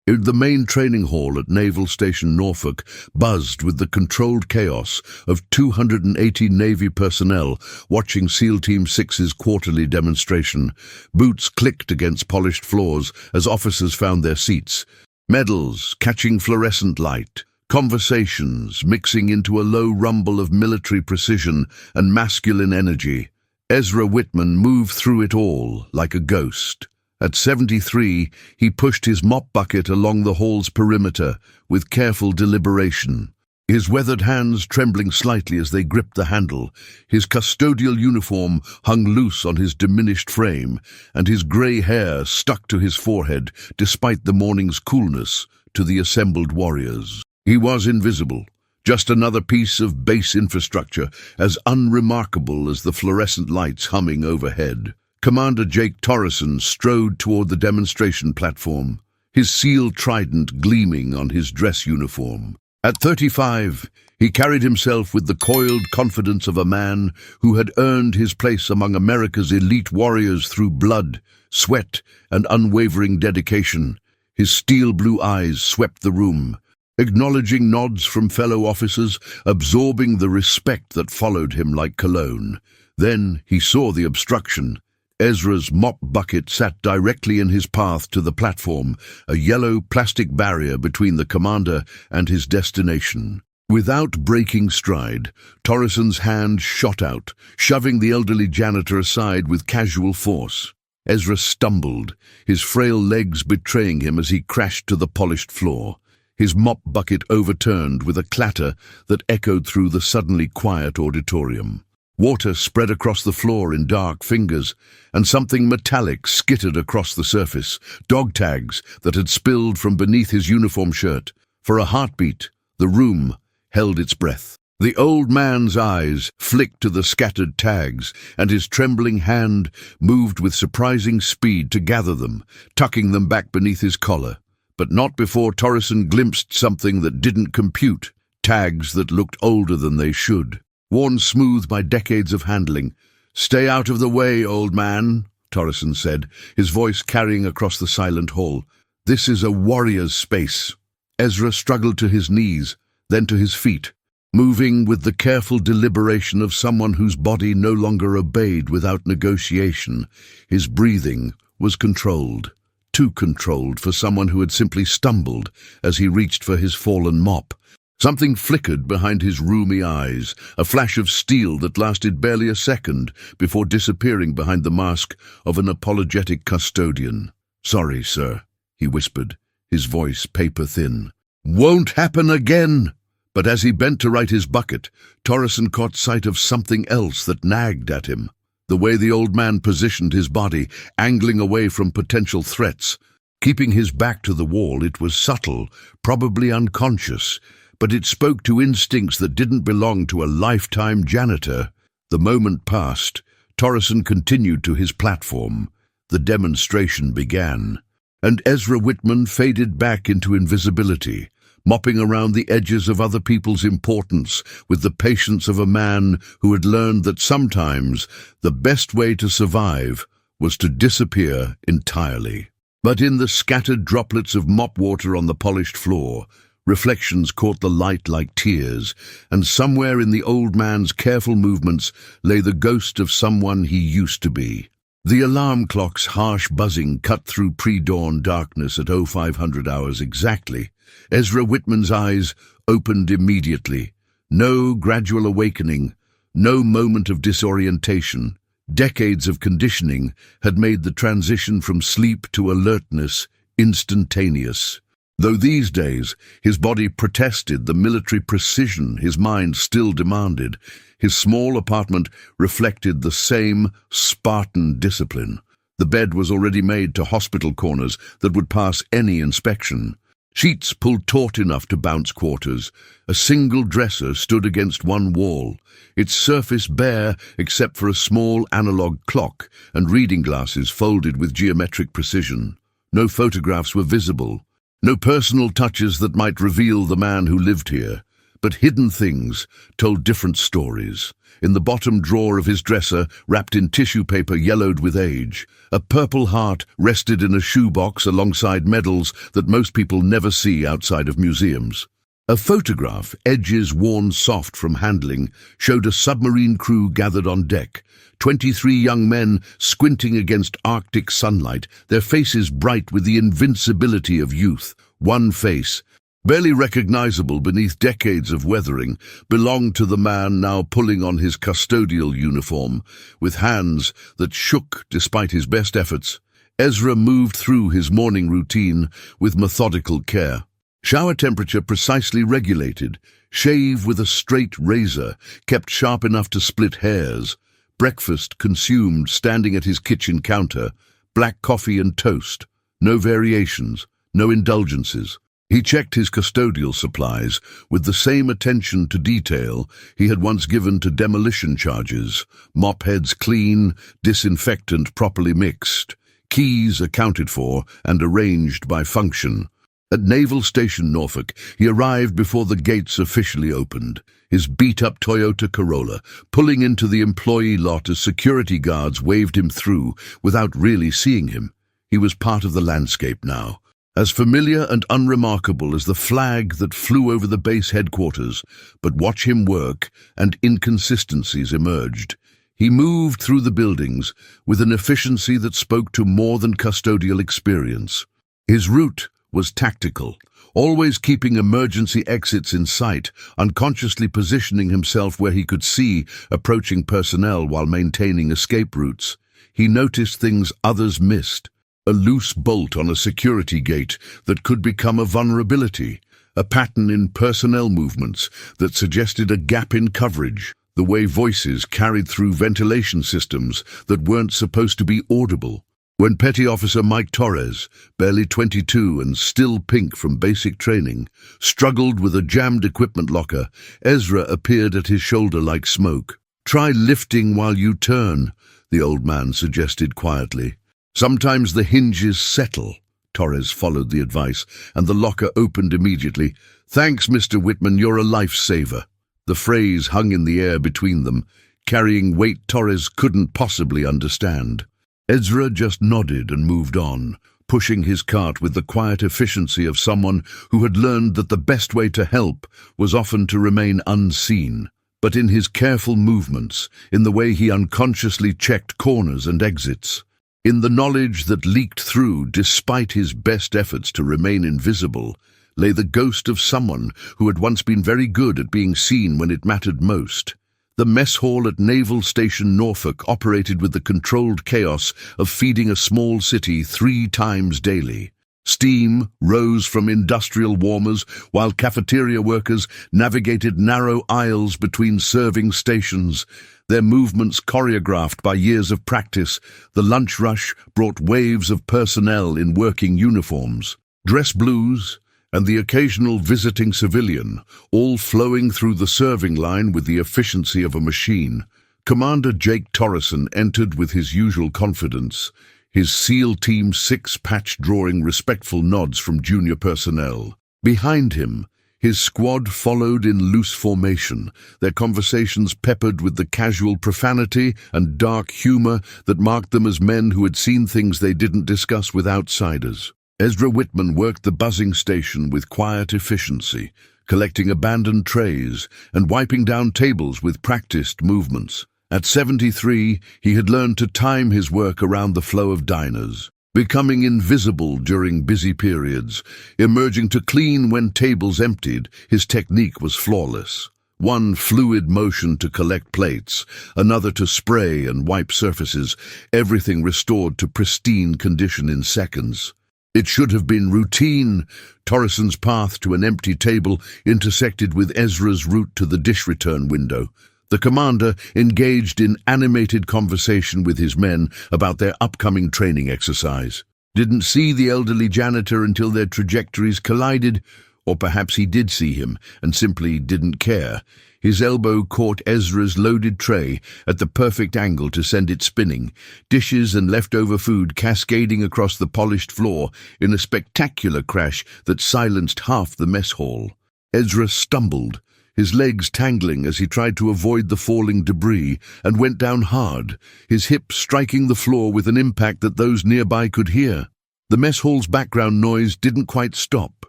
The main training hall at Naval Station Norfolk buzzed with the controlled chaos of 280 Navy personnel watching SEAL Team 6's quarterly demonstration. Boots clicked against polished floors as officers found their seats. Medals catching fluorescent light. Conversations mixing into a low rumble of military precision and masculine energy. Ezra Whitman moved through it all like a ghost. At 73, he pushed his mop bucket along the hall's perimeter with careful deliberation. His weathered hands trembling slightly as they gripped the handle, his custodial uniform hung loose on his diminished frame, and his grey hair stuck to his forehead despite the morning's coolness to the assembled warriors. He was invisible, just another piece of base infrastructure, as unremarkable as the fluorescent lights humming overhead. Commander Jake Torreson strode toward the demonstration platform, his SEAL trident gleaming on his dress uniform. At 35, he carried himself with the coiled confidence of a man who had earned his place among America's elite warriors through blood, sweat, and unwavering dedication. His steel blue eyes swept the room, acknowledging nods from fellow officers, absorbing the respect that followed him like cologne. Then he saw the obstruction. Ezra's mop bucket sat directly in his path to the platform, a yellow plastic barrier between the commander and his destination. Without breaking stride, Torreson's hand shot out, shoving the elderly janitor aside with casual force. Ezra stumbled, his frail legs betraying him as he crashed to the polished floor. His mop bucket overturned with a clatter that echoed through the suddenly quiet auditorium. Water spread across the floor in dark fingers, and something metallic skittered across the surface, dog tags that had spilled from beneath his uniform shirt. For a heartbeat, the room held its breath. The old man's eyes flicked to the scattered tags, and his trembling hand moved with surprising speed to gather them, tucking them back beneath his collar. But not before Torreson glimpsed something that didn't compute, tags that looked older than they should. Worn smooth by decades of handling. "Stay out of the way, old man," Torreson said, his voice carrying across the silent hall. "This is a warrior's space." Ezra struggled to his knees, then to his feet, moving with the careful deliberation of someone whose body no longer obeyed without negotiation. His breathing was controlled, too controlled for someone who had simply stumbled as he reached for his fallen mop. Something flickered behind his rheumy eyes, a flash of steel that lasted barely a second before disappearing behind the mask of an apologetic custodian. "Sorry, sir," he whispered, his voice paper-thin. "Won't happen again!" But as he bent to right his bucket, Torreson caught sight of something else that nagged at him. The way the old man positioned his body, angling away from potential threats. Keeping his back to the wall, it was subtle, probably unconscious, but it spoke to instincts that didn't belong to a lifetime janitor. The moment passed. Torreson continued to his platform. The demonstration began, and Ezra Whitman faded back into invisibility, mopping around the edges of other people's importance with the patience of a man who had learned that sometimes the best way to survive was to disappear entirely. But in the scattered droplets of mop water on the polished floor, reflections caught the light like tears, and somewhere in the old man's careful movements lay the ghost of someone he used to be. The alarm clock's harsh buzzing cut through pre-dawn darkness at 0500 hours exactly. Ezra Whitman's eyes opened immediately. No gradual awakening, no moment of disorientation. Decades of conditioning had made the transition from sleep to alertness instantaneous. Though these days his body protested the military precision his mind still demanded, his small apartment reflected the same Spartan discipline. The bed was already made to hospital corners that would pass any inspection. Sheets pulled taut enough to bounce quarters. A single dresser stood against one wall, its surface bare except for a small analog clock and reading glasses folded with geometric precision. No photographs were visible. No personal touches that might reveal the man who lived here. but hidden things told different stories. In the bottom drawer of his dresser, wrapped in tissue paper yellowed with age, a purple heart rested in a shoebox alongside medals that most people never see outside of museums. A photograph, edges worn soft from handling, showed a submarine crew gathered on deck. 23 young men squinting against Arctic sunlight, their faces bright with the invincibility of youth. One face, barely recognizable beneath decades of weathering, belonged to the man now pulling on his custodial uniform. With hands that shook despite his best efforts, Ezra moved through his morning routine with methodical care. Shower temperature precisely regulated, shave with a straight razor, kept sharp enough to split hairs, breakfast consumed standing at his kitchen counter, black coffee and toast, no variations, no indulgences. He checked his custodial supplies with the same attention to detail he had once given to demolition charges, mop heads clean, disinfectant properly mixed, keys accounted for and arranged by function. At Naval Station Norfolk, he arrived before the gates officially opened, his beat-up Toyota Corolla pulling into the employee lot as security guards waved him through without really seeing him. He was part of the landscape now, as familiar and unremarkable as the flag that flew over the base headquarters. But watch him work, and inconsistencies emerged. He moved through the buildings with an efficiency that spoke to more than custodial experience. His route was tactical, always keeping emergency exits in sight, unconsciously positioning himself where he could see approaching personnel while maintaining escape routes. He noticed things others missed: a loose bolt on a security gate that could become a vulnerability, a pattern in personnel movements that suggested a gap in coverage, the way voices carried through ventilation systems that weren't supposed to be audible. When Petty Officer Mike Torres, barely 22 and still pink from basic training, struggled with a jammed equipment locker, Ezra appeared at his shoulder like smoke. "Try lifting while you turn," the old man suggested quietly. "Sometimes the hinges settle." Torres followed the advice, and the locker opened immediately. "Thanks, Mr. Whitman, you're a lifesaver." The phrase hung in the air between them, carrying weight Torres couldn't possibly understand. Ezra just nodded and moved on, pushing his cart with the quiet efficiency of someone who had learned that the best way to help was often to remain unseen. But in his careful movements, in the way he unconsciously checked corners and exits, in the knowledge that leaked through despite his best efforts to remain invisible, lay the ghost of someone who had once been very good at being seen when it mattered most. The mess hall at Naval Station Norfolk operated with the controlled chaos of feeding a small city 3 times daily. Steam rose from industrial warmers while cafeteria workers navigated narrow aisles between serving stations, their movements choreographed by years of practice. The lunch rush brought waves of personnel in working uniforms, dress blues, and the occasional visiting civilian, all flowing through the serving line with the efficiency of a machine. Commander Jake Torreson entered with his usual confidence, his SEAL Team 6 patch drawing respectful nods from junior personnel. Behind him, his squad followed in loose formation, their conversations peppered with the casual profanity and dark humor that marked them as men who had seen things they didn't discuss with outsiders. Ezra Whitman worked the buzzing station with quiet efficiency, collecting abandoned trays and wiping down tables with practiced movements. At 73, he had learned to time his work around the flow of diners, becoming invisible during busy periods, emerging to clean when tables emptied. His technique was flawless. One fluid motion to collect plates, another to spray and wipe surfaces, everything restored to pristine condition in seconds. It should have been routine. Torreson's path to an empty table intersected with Ezra's route to the dish return window. The commander engaged in animated conversation with his men about their upcoming training exercise. Didn't see the elderly janitor until their trajectories collided, or perhaps he did see him and simply didn't care. His elbow caught Ezra's loaded tray at the perfect angle to send it spinning, dishes and leftover food cascading across the polished floor in a spectacular crash that silenced half the mess hall. Ezra stumbled, his legs tangling as he tried to avoid the falling debris, and went down hard, his hip striking the floor with an impact that those nearby could hear. The mess hall's background noise didn't quite stop,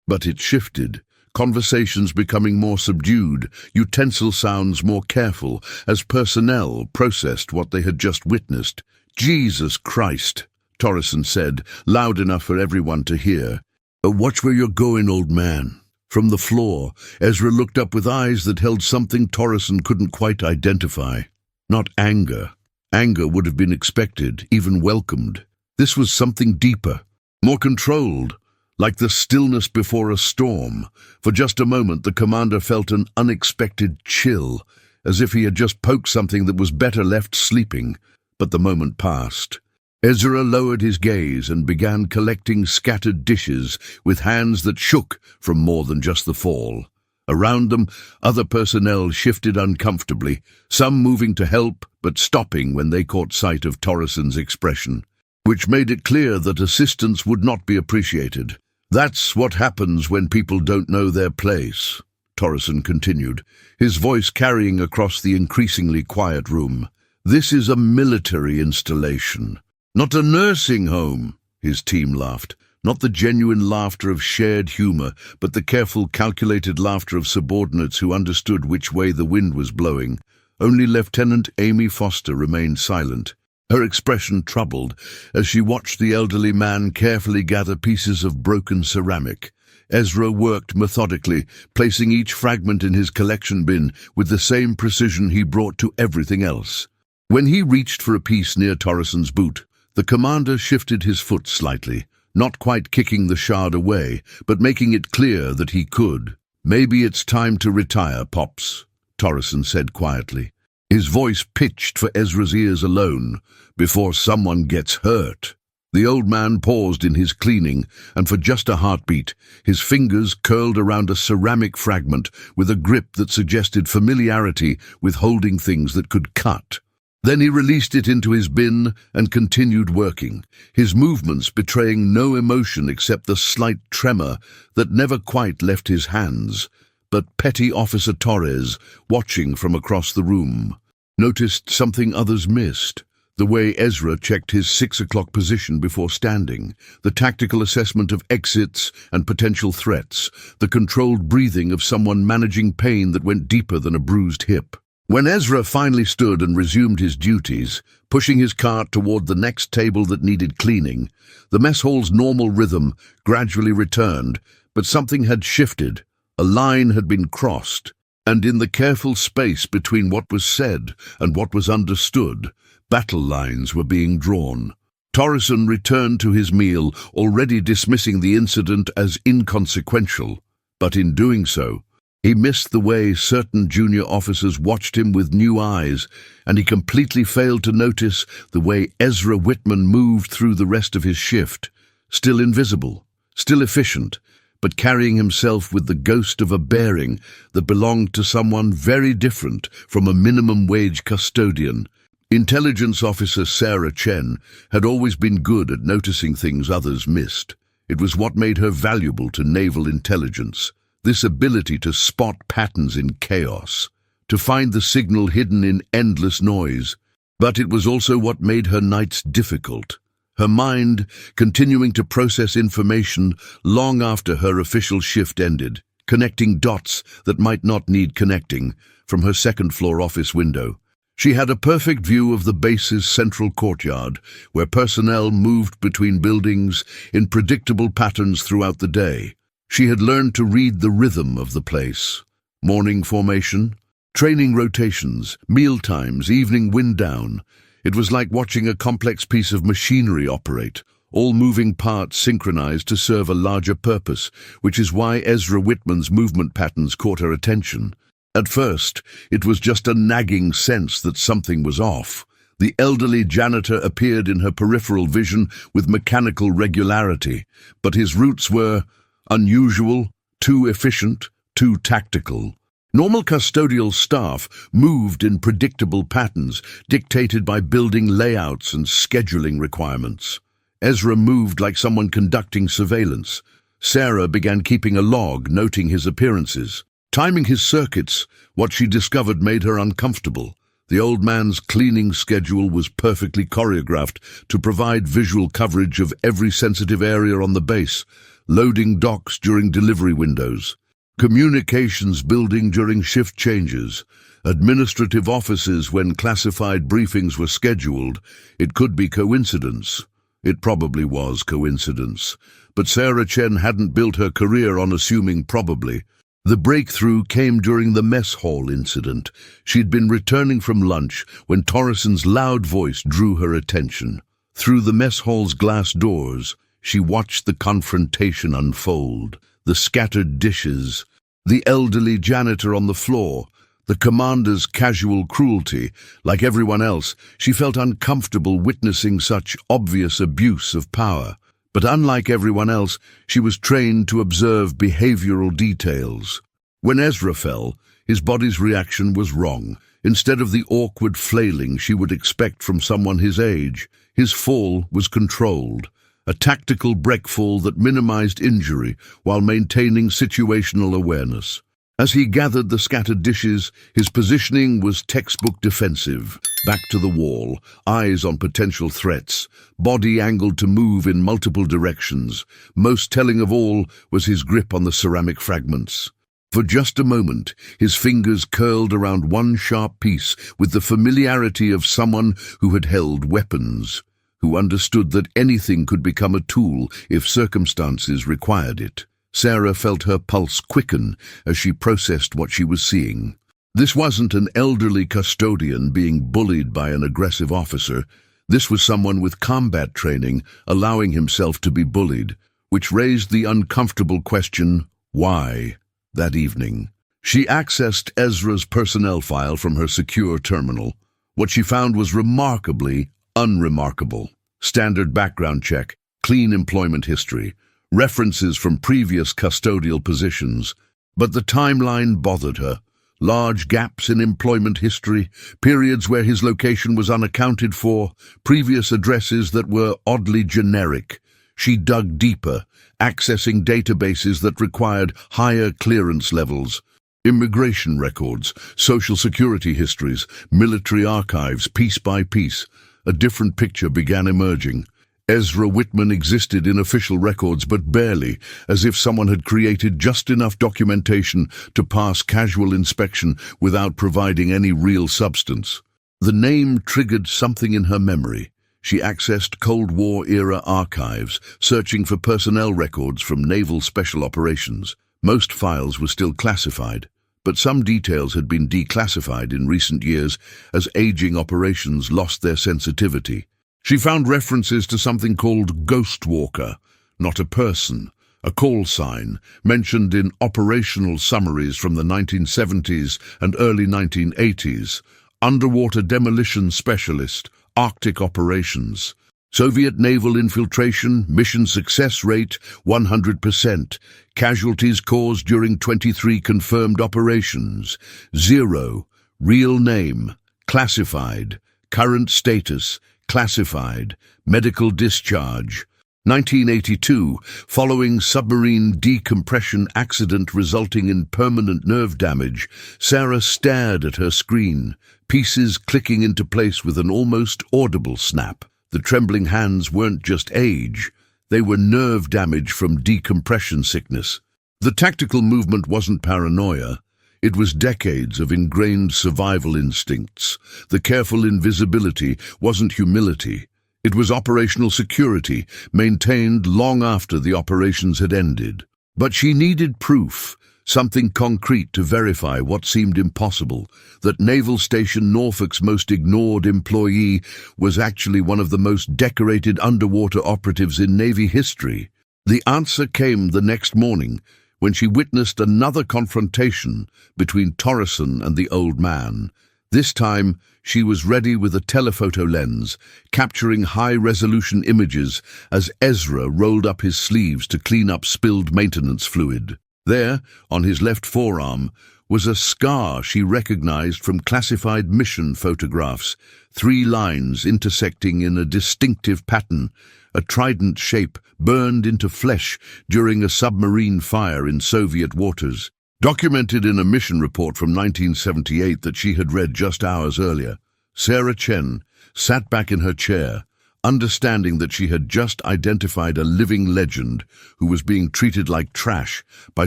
but it shifted, conversations becoming more subdued, utensil sounds more careful, as personnel processed what they had just witnessed. "Jesus Christ," Torreson said, loud enough for everyone to hear. "Watch where you're going, old man." From the floor, Ezra looked up with eyes that held something Torreson couldn't quite identify. Not anger. Anger would have been expected, even welcomed. This was something deeper, more controlled, like the stillness before a storm. For just a moment, the commander felt an unexpected chill, as if he had just poked something that was better left sleeping. But the moment passed. Ezra lowered his gaze and began collecting scattered dishes with hands that shook from more than just the fall. Around them, other personnel shifted uncomfortably, some moving to help but stopping when they caught sight of Torreson's expression, which made it clear that assistance would not be appreciated. "That's what happens when people don't know their place," Torreson continued, his voice carrying across the increasingly quiet room. "This is a military installation. Not a nursing home," his team laughed. Not the genuine laughter of shared humor, but the careful, calculated laughter of subordinates who understood which way the wind was blowing. Only Lieutenant Amy Foster remained silent, her expression troubled as she watched the elderly man carefully gather pieces of broken ceramic. Ezra worked methodically, placing each fragment in his collection bin with the same precision he brought to everything else. When he reached for a piece near Torreson's boot, the commander shifted his foot slightly, not quite kicking the shard away, but making it clear that he could. "Maybe it's time to retire, Pops," Torreson said quietly, his voice pitched for Ezra's ears alone, "before someone gets hurt." The old man paused in his cleaning, and for just a heartbeat, his fingers curled around a ceramic fragment with a grip that suggested familiarity with holding things that could cut. Then he released it into his bin and continued working, his movements betraying no emotion except the slight tremor that never quite left his hands. But Petty Officer Torres, watching from across the room, noticed something others missed. The way Ezra checked his 6 o'clock position before standing, the tactical assessment of exits and potential threats, the controlled breathing of someone managing pain that went deeper than a bruised hip. When Ezra finally stood and resumed his duties, pushing his cart toward the next table that needed cleaning, the mess hall's normal rhythm gradually returned, but something had shifted. A line had been crossed, and in the careful space between what was said and what was understood, battle lines were being drawn. Torreson returned to his meal, already dismissing the incident as inconsequential, but in doing so, he missed the way certain junior officers watched him with new eyes, and he completely failed to notice the way Ezra Whitman moved through the rest of his shift, still invisible, still efficient, but carrying himself with the ghost of a bearing that belonged to someone very different from a minimum-wage custodian. Intelligence Officer Sarah Chen had always been good at noticing things others missed. It was what made her valuable to naval intelligence. This ability to spot patterns in chaos, to find the signal hidden in endless noise. But it was also what made her nights difficult, her mind continuing to process information long after her official shift ended, connecting dots that might not need connecting from her second-floor office window. She had a perfect view of the base's central courtyard, where personnel moved between buildings in predictable patterns throughout the day. She had learned to read the rhythm of the place. Morning formation, training rotations, meal times, evening wind down. It was like watching a complex piece of machinery operate, all moving parts synchronized to serve a larger purpose, which is why Ezra Whitman's movement patterns caught her attention. At first, it was just a nagging sense that something was off. The elderly janitor appeared in her peripheral vision with mechanical regularity, but his roots were unusual, too efficient, too tactical. Normal custodial staff moved in predictable patterns, dictated by building layouts and scheduling requirements. Ezra moved like someone conducting surveillance. Sarah began keeping a log, noting his appearances. Timing his circuits, what she discovered made her uncomfortable. The old man's cleaning schedule was perfectly choreographed to provide visual coverage of every sensitive area on the base, loading docks during delivery windows, communications building during shift changes, administrative offices when classified briefings were scheduled. It could be coincidence. It probably was coincidence. But Sarah Chen hadn't built her career on assuming probably. The breakthrough came during the mess hall incident. She'd been returning from lunch when Torreson's loud voice drew her attention. Through the mess hall's glass doors, she watched the confrontation unfold. The scattered dishes, the elderly janitor on the floor, the commander's casual cruelty. Like everyone else, she felt uncomfortable witnessing such obvious abuse of power. But unlike everyone else, she was trained to observe behavioral details. When Ezra fell, his body's reaction was wrong. Instead of the awkward flailing she would expect from someone his age, his fall was controlled. A tactical breakfall that minimized injury while maintaining situational awareness. As he gathered the scattered dishes, his positioning was textbook defensive. Back to the wall, eyes on potential threats, body angled to move in multiple directions. Most telling of all was his grip on the ceramic fragments. For just a moment, his fingers curled around one sharp piece with the familiarity of someone who had held weapons, who understood that anything could become a tool if circumstances required it. Sarah felt her pulse quicken as she processed what she was seeing. This wasn't an elderly custodian being bullied by an aggressive officer. This was someone with combat training allowing himself to be bullied, which raised the uncomfortable question, why? That evening, she accessed Ezra's personnel file from her secure terminal. What she found was remarkably unremarkable. Standard background check, clean employment history, references from previous custodial positions. But the timeline bothered her. Large gaps in employment history, periods where his location was unaccounted for, previous addresses that were oddly generic. She dug deeper, accessing databases that required higher clearance levels. Immigration records, social security histories, military archives, piece by piece. A different picture began emerging. Ezra Whitman existed in official records, but barely, as if someone had created just enough documentation to pass casual inspection without providing any real substance. The name triggered something in her memory. She accessed Cold War-era archives, searching for personnel records from Naval Special Operations. Most files were still classified, but some details had been declassified in recent years as aging operations lost their sensitivity. She found references to something called Ghost Walker, not a person, a call sign mentioned in operational summaries from the 1970s and early 1980s, underwater demolition specialist, Arctic operations. Soviet naval infiltration, mission success rate 100%, casualties caused during 23 confirmed operations, 0, real name, classified, current status, classified, medical discharge. 1982, following submarine decompression accident resulting in permanent nerve damage, Sarah stared at her screen, pieces clicking into place with an almost audible snap. The trembling hands weren't just age, they were nerve damage from decompression sickness. The tactical movement wasn't paranoia. It was decades of ingrained survival instincts. The careful invisibility wasn't humility. It was operational security, maintained long after the operations had ended. But she needed proof, something concrete to verify what seemed impossible, that Naval Station Norfolk's most ignored employee was actually one of the most decorated underwater operatives in Navy history. The answer came the next morning, when she witnessed another confrontation between Torreson and the old man. This time, she was ready with a telephoto lens, capturing high-resolution images as Ezra rolled up his sleeves to clean up spilled maintenance fluid. There, on his left forearm, was a scar she recognized from classified mission photographs, 3 lines intersecting in a distinctive pattern, a trident shape burned into flesh during a submarine fire in Soviet waters. Documented in a mission report from 1978 that she had read just hours earlier, Sarah Chen sat back in her chair, understanding that she had just identified a living legend who was being treated like trash by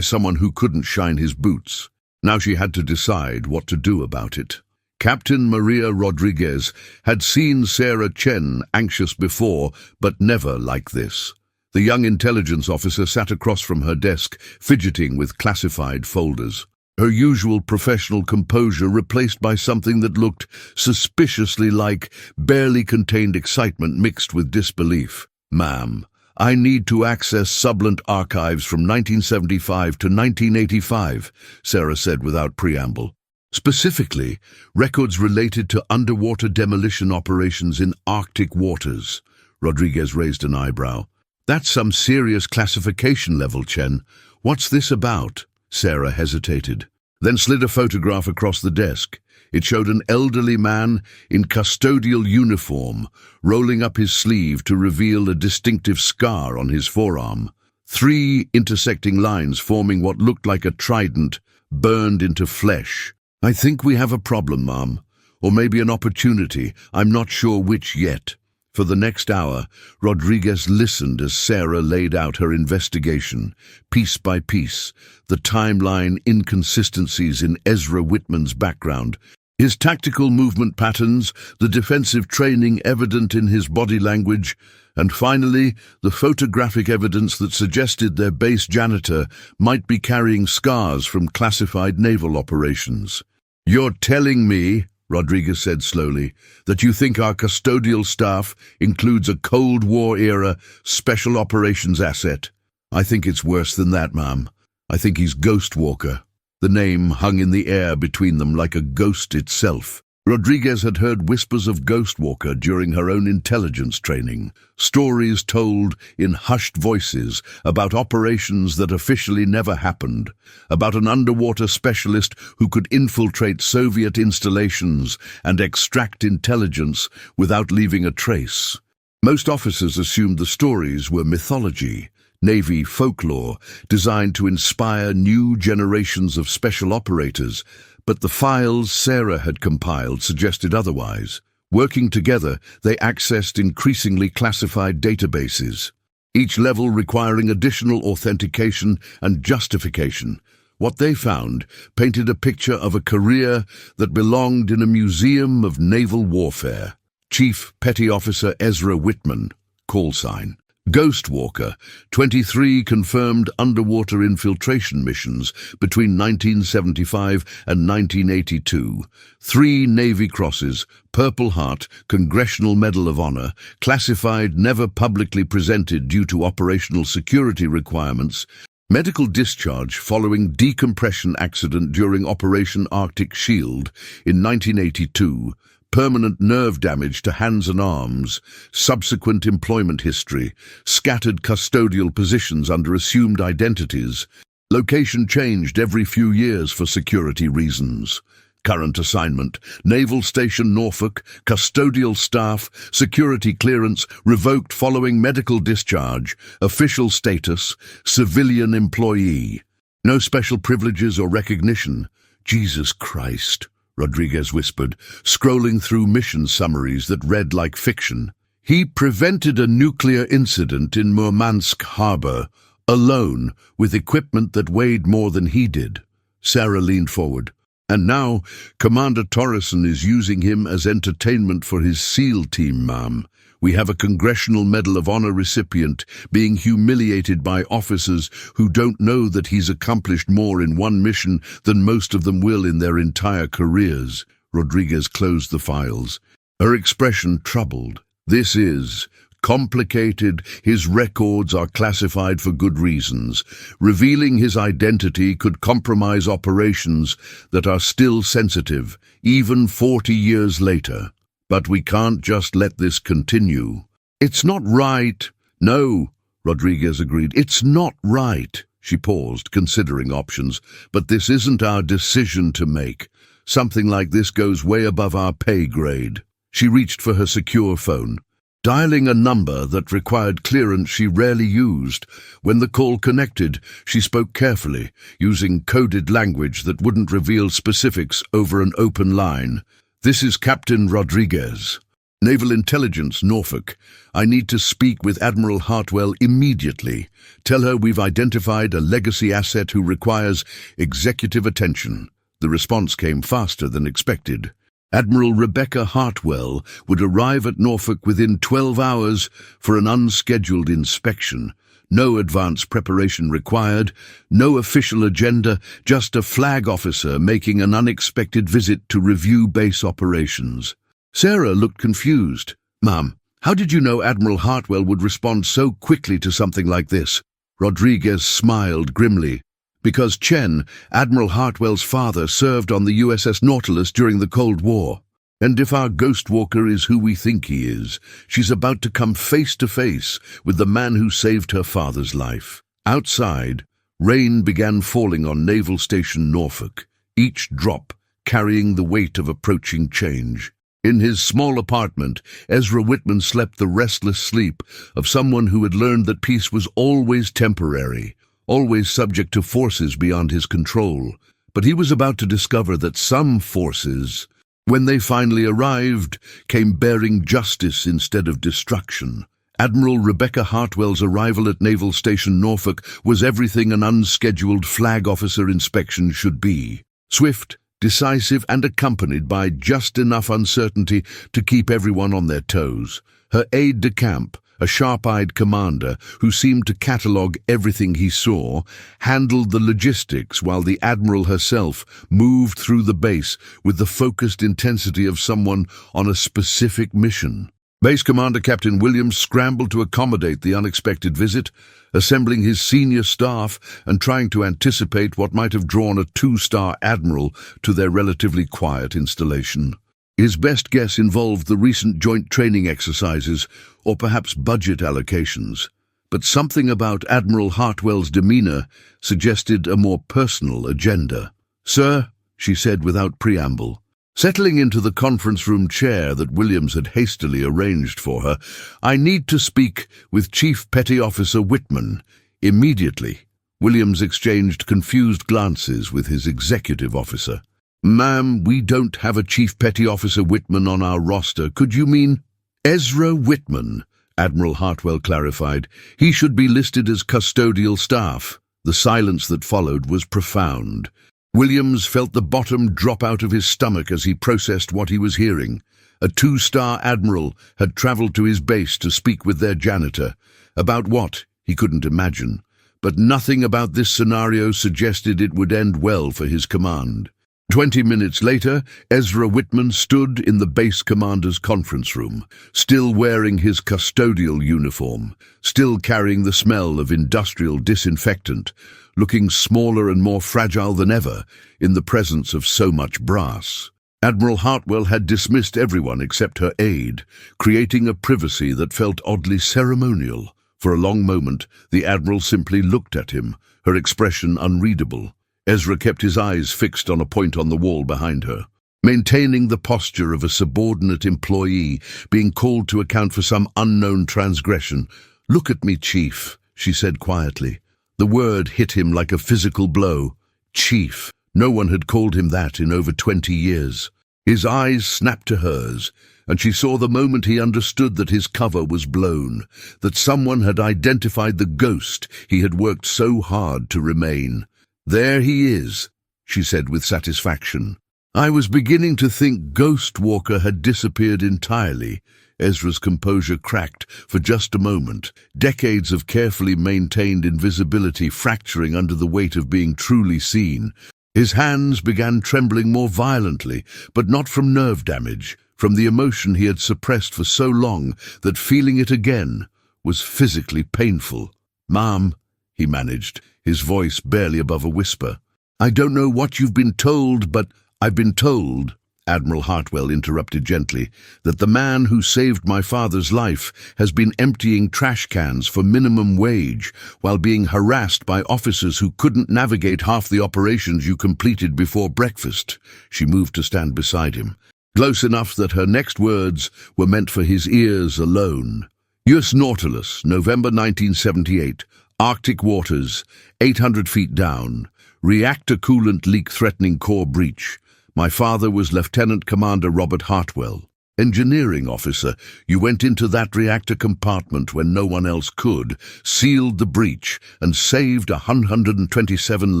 someone who couldn't shine his boots. Now she had to decide what to do about it. Captain Maria Rodriguez had seen Sarah Chen anxious before, but never like this. The young intelligence officer sat across from her desk, fidgeting with classified folders. Her usual professional composure replaced by something that looked suspiciously like barely contained excitement mixed with disbelief. "Ma'am, I need to access Sublant archives from 1975 to 1985, Sarah said without preamble. Specifically, records related to underwater demolition operations in Arctic waters. Rodriguez raised an eyebrow. That's some serious classification level, Chen. What's this about? Sarah hesitated, then slid a photograph across the desk. It showed an elderly man in custodial uniform, rolling up his sleeve to reveal a distinctive scar on his forearm. 3 intersecting lines forming what looked like a trident, burned into flesh. "I think we have a problem, Ma'am. Or maybe an opportunity. I'm not sure which yet." For the next hour, Rodriguez listened as Sarah laid out her investigation, piece by piece, the timeline inconsistencies in Ezra Whitman's background, his tactical movement patterns, the defensive training evident in his body language, and finally, the photographic evidence that suggested their base janitor might be carrying scars from classified naval operations. "You're telling me," Rodriguez said slowly, "that you think our custodial staff includes a Cold War-era special operations asset?" "I think it's worse than that, ma'am. I think he's Ghostwalker." The name hung in the air between them like a ghost itself. Rodriguez had heard whispers of Ghostwalker during her own intelligence training, stories told in hushed voices about operations that officially never happened, about an underwater specialist who could infiltrate Soviet installations and extract intelligence without leaving a trace. Most officers assumed the stories were mythology, Navy folklore, designed to inspire new generations of special operators, but the files Sarah had compiled suggested otherwise. Working together, they accessed increasingly classified databases, each level requiring additional authentication and justification. What they found painted a picture of a career that belonged in a museum of naval warfare. Chief Petty Officer Ezra Whitman, call sign. Ghostwalker, 23 confirmed underwater infiltration missions between 1975 and 1982, 3 Navy Crosses, Purple Heart, Congressional Medal of Honor, classified never publicly presented due to operational security requirements, medical discharge following decompression accident during Operation Arctic Shield in 1982, permanent nerve damage to hands and arms, subsequent employment history, scattered custodial positions under assumed identities, location changed every few years for security reasons. Current assignment, Naval Station Norfolk, custodial staff, security clearance revoked following medical discharge, official status, civilian employee. No special privileges or recognition. Jesus Christ, Rodriguez whispered, scrolling through mission summaries that read like fiction. He prevented a nuclear incident in Murmansk harbor, alone, with equipment that weighed more than he did. Sarah leaned forward. And now, Commander Torreson is using him as entertainment for his SEAL team, ma'am. We have a Congressional Medal of Honor recipient being humiliated by officers who don't know that he's accomplished more in one mission than most of them will in their entire careers. Rodriguez closed the files, her expression troubled. This is complicated. His records are classified for good reasons. Revealing his identity could compromise operations that are still sensitive, even 40 years later. But we can't just let this continue. It's not right. No, Rodriguez agreed. It's not right. She paused, considering options. But this isn't our decision to make. Something like this goes way above our pay grade. She reached for her secure phone. dialing a number that required clearance she rarely used. When the call connected, she spoke carefully, using coded language that wouldn't reveal specifics over an open line. "This is Captain Rodriguez. Naval Intelligence, Norfolk. I need to speak with Admiral Hartwell immediately. Tell her we've identified a legacy asset who requires executive attention." The response came faster than expected. Admiral Rebecca Hartwell would arrive at Norfolk within 12 hours for an unscheduled inspection. No advance preparation required, no official agenda, just a flag officer making an unexpected visit to review base operations. Sarah looked confused. "Ma'am, how did you know Admiral Hartwell would respond so quickly to something like this?" Rodriguez smiled grimly. "Because Chen, Admiral Hartwell's father, served on the USS Nautilus during the Cold War. And if our ghost walker is who we think he is, she's about to come face to face with the man who saved her father's life." Outside, rain began falling on Naval Station Norfolk, each drop carrying the weight of approaching change. In his small apartment, Ezra Whitman slept the restless sleep of someone who had learned that peace was always temporary, always subject to forces beyond his control. But he was about to discover that some forces, when they finally arrived, came bearing justice instead of destruction. Admiral Rebecca Hartwell's arrival at Naval Station Norfolk was everything an unscheduled flag officer inspection should be. Swift, decisive, and accompanied by just enough uncertainty to keep everyone on their toes. Her aide-de-camp, a sharp-eyed commander who seemed to catalogue everything he saw, handled the logistics while the Admiral herself moved through the base with the focused intensity of someone on a specific mission. Base Commander Captain Williams scrambled to accommodate the unexpected visit, assembling his senior staff and trying to anticipate what might have drawn a two-star admiral to their relatively quiet installation. His best guess involved the recent joint training exercises, or perhaps budget allocations. But something about Admiral Hartwell's demeanor suggested a more personal agenda. "Sir," she said without preamble, settling into the conference room chair that Williams had hastily arranged for her, "I need to speak with Chief Petty Officer Whitman immediately." Williams exchanged confused glances with his executive officer. "Ma'am, we don't have a Chief Petty Officer Whitman on our roster. Could you mean—" "Ezra Whitman," Admiral Hartwell clarified. "He should be listed as custodial staff." The silence that followed was profound. Williams felt the bottom drop out of his stomach as he processed what he was hearing. A two-star admiral had traveled to his base to speak with their janitor. About what, he couldn't imagine. But nothing about this scenario suggested it would end well for his command. 20 minutes later, Ezra Whitman stood in the base commander's conference room, still wearing his custodial uniform, still carrying the smell of industrial disinfectant, looking smaller and more fragile than ever in the presence of so much brass. Admiral Hartwell had dismissed everyone except her aide, creating a privacy that felt oddly ceremonial. For a long moment, the Admiral simply looked at him, her expression unreadable. Ezra kept his eyes fixed on a point on the wall behind her, maintaining the posture of a subordinate employee being called to account for some unknown transgression. "Look at me, Chief," she said quietly. The word hit him like a physical blow. Chief. No one had called him that in over 20 years. His eyes snapped to hers, and she saw the moment he understood that his cover was blown, that someone had identified the ghost he had worked so hard to remain. "There he is," she said with satisfaction. "I was beginning to think Ghost Walker had disappeared entirely." Ezra's composure cracked for just a moment, decades of carefully maintained invisibility fracturing under the weight of being truly seen. His hands began trembling more violently, but not from nerve damage, from the emotion he had suppressed for so long that feeling it again was physically painful. "Ma'am," he managed, his voice barely above a whisper. "I don't know what you've been told, but I've been told," Admiral Hartwell interrupted gently, "that the man who saved my father's life has been emptying trash cans for minimum wage while being harassed by officers who couldn't navigate half the operations you completed before breakfast." She moved to stand beside him. close enough that her next words were meant for his ears alone. US Nautilus, November 1978, Arctic waters, 800 feet down, reactor coolant leak threatening core breach. My father was Lieutenant Commander Robert Hartwell. Engineering officer, you went into that reactor compartment when no one else could, sealed the breach, and saved 127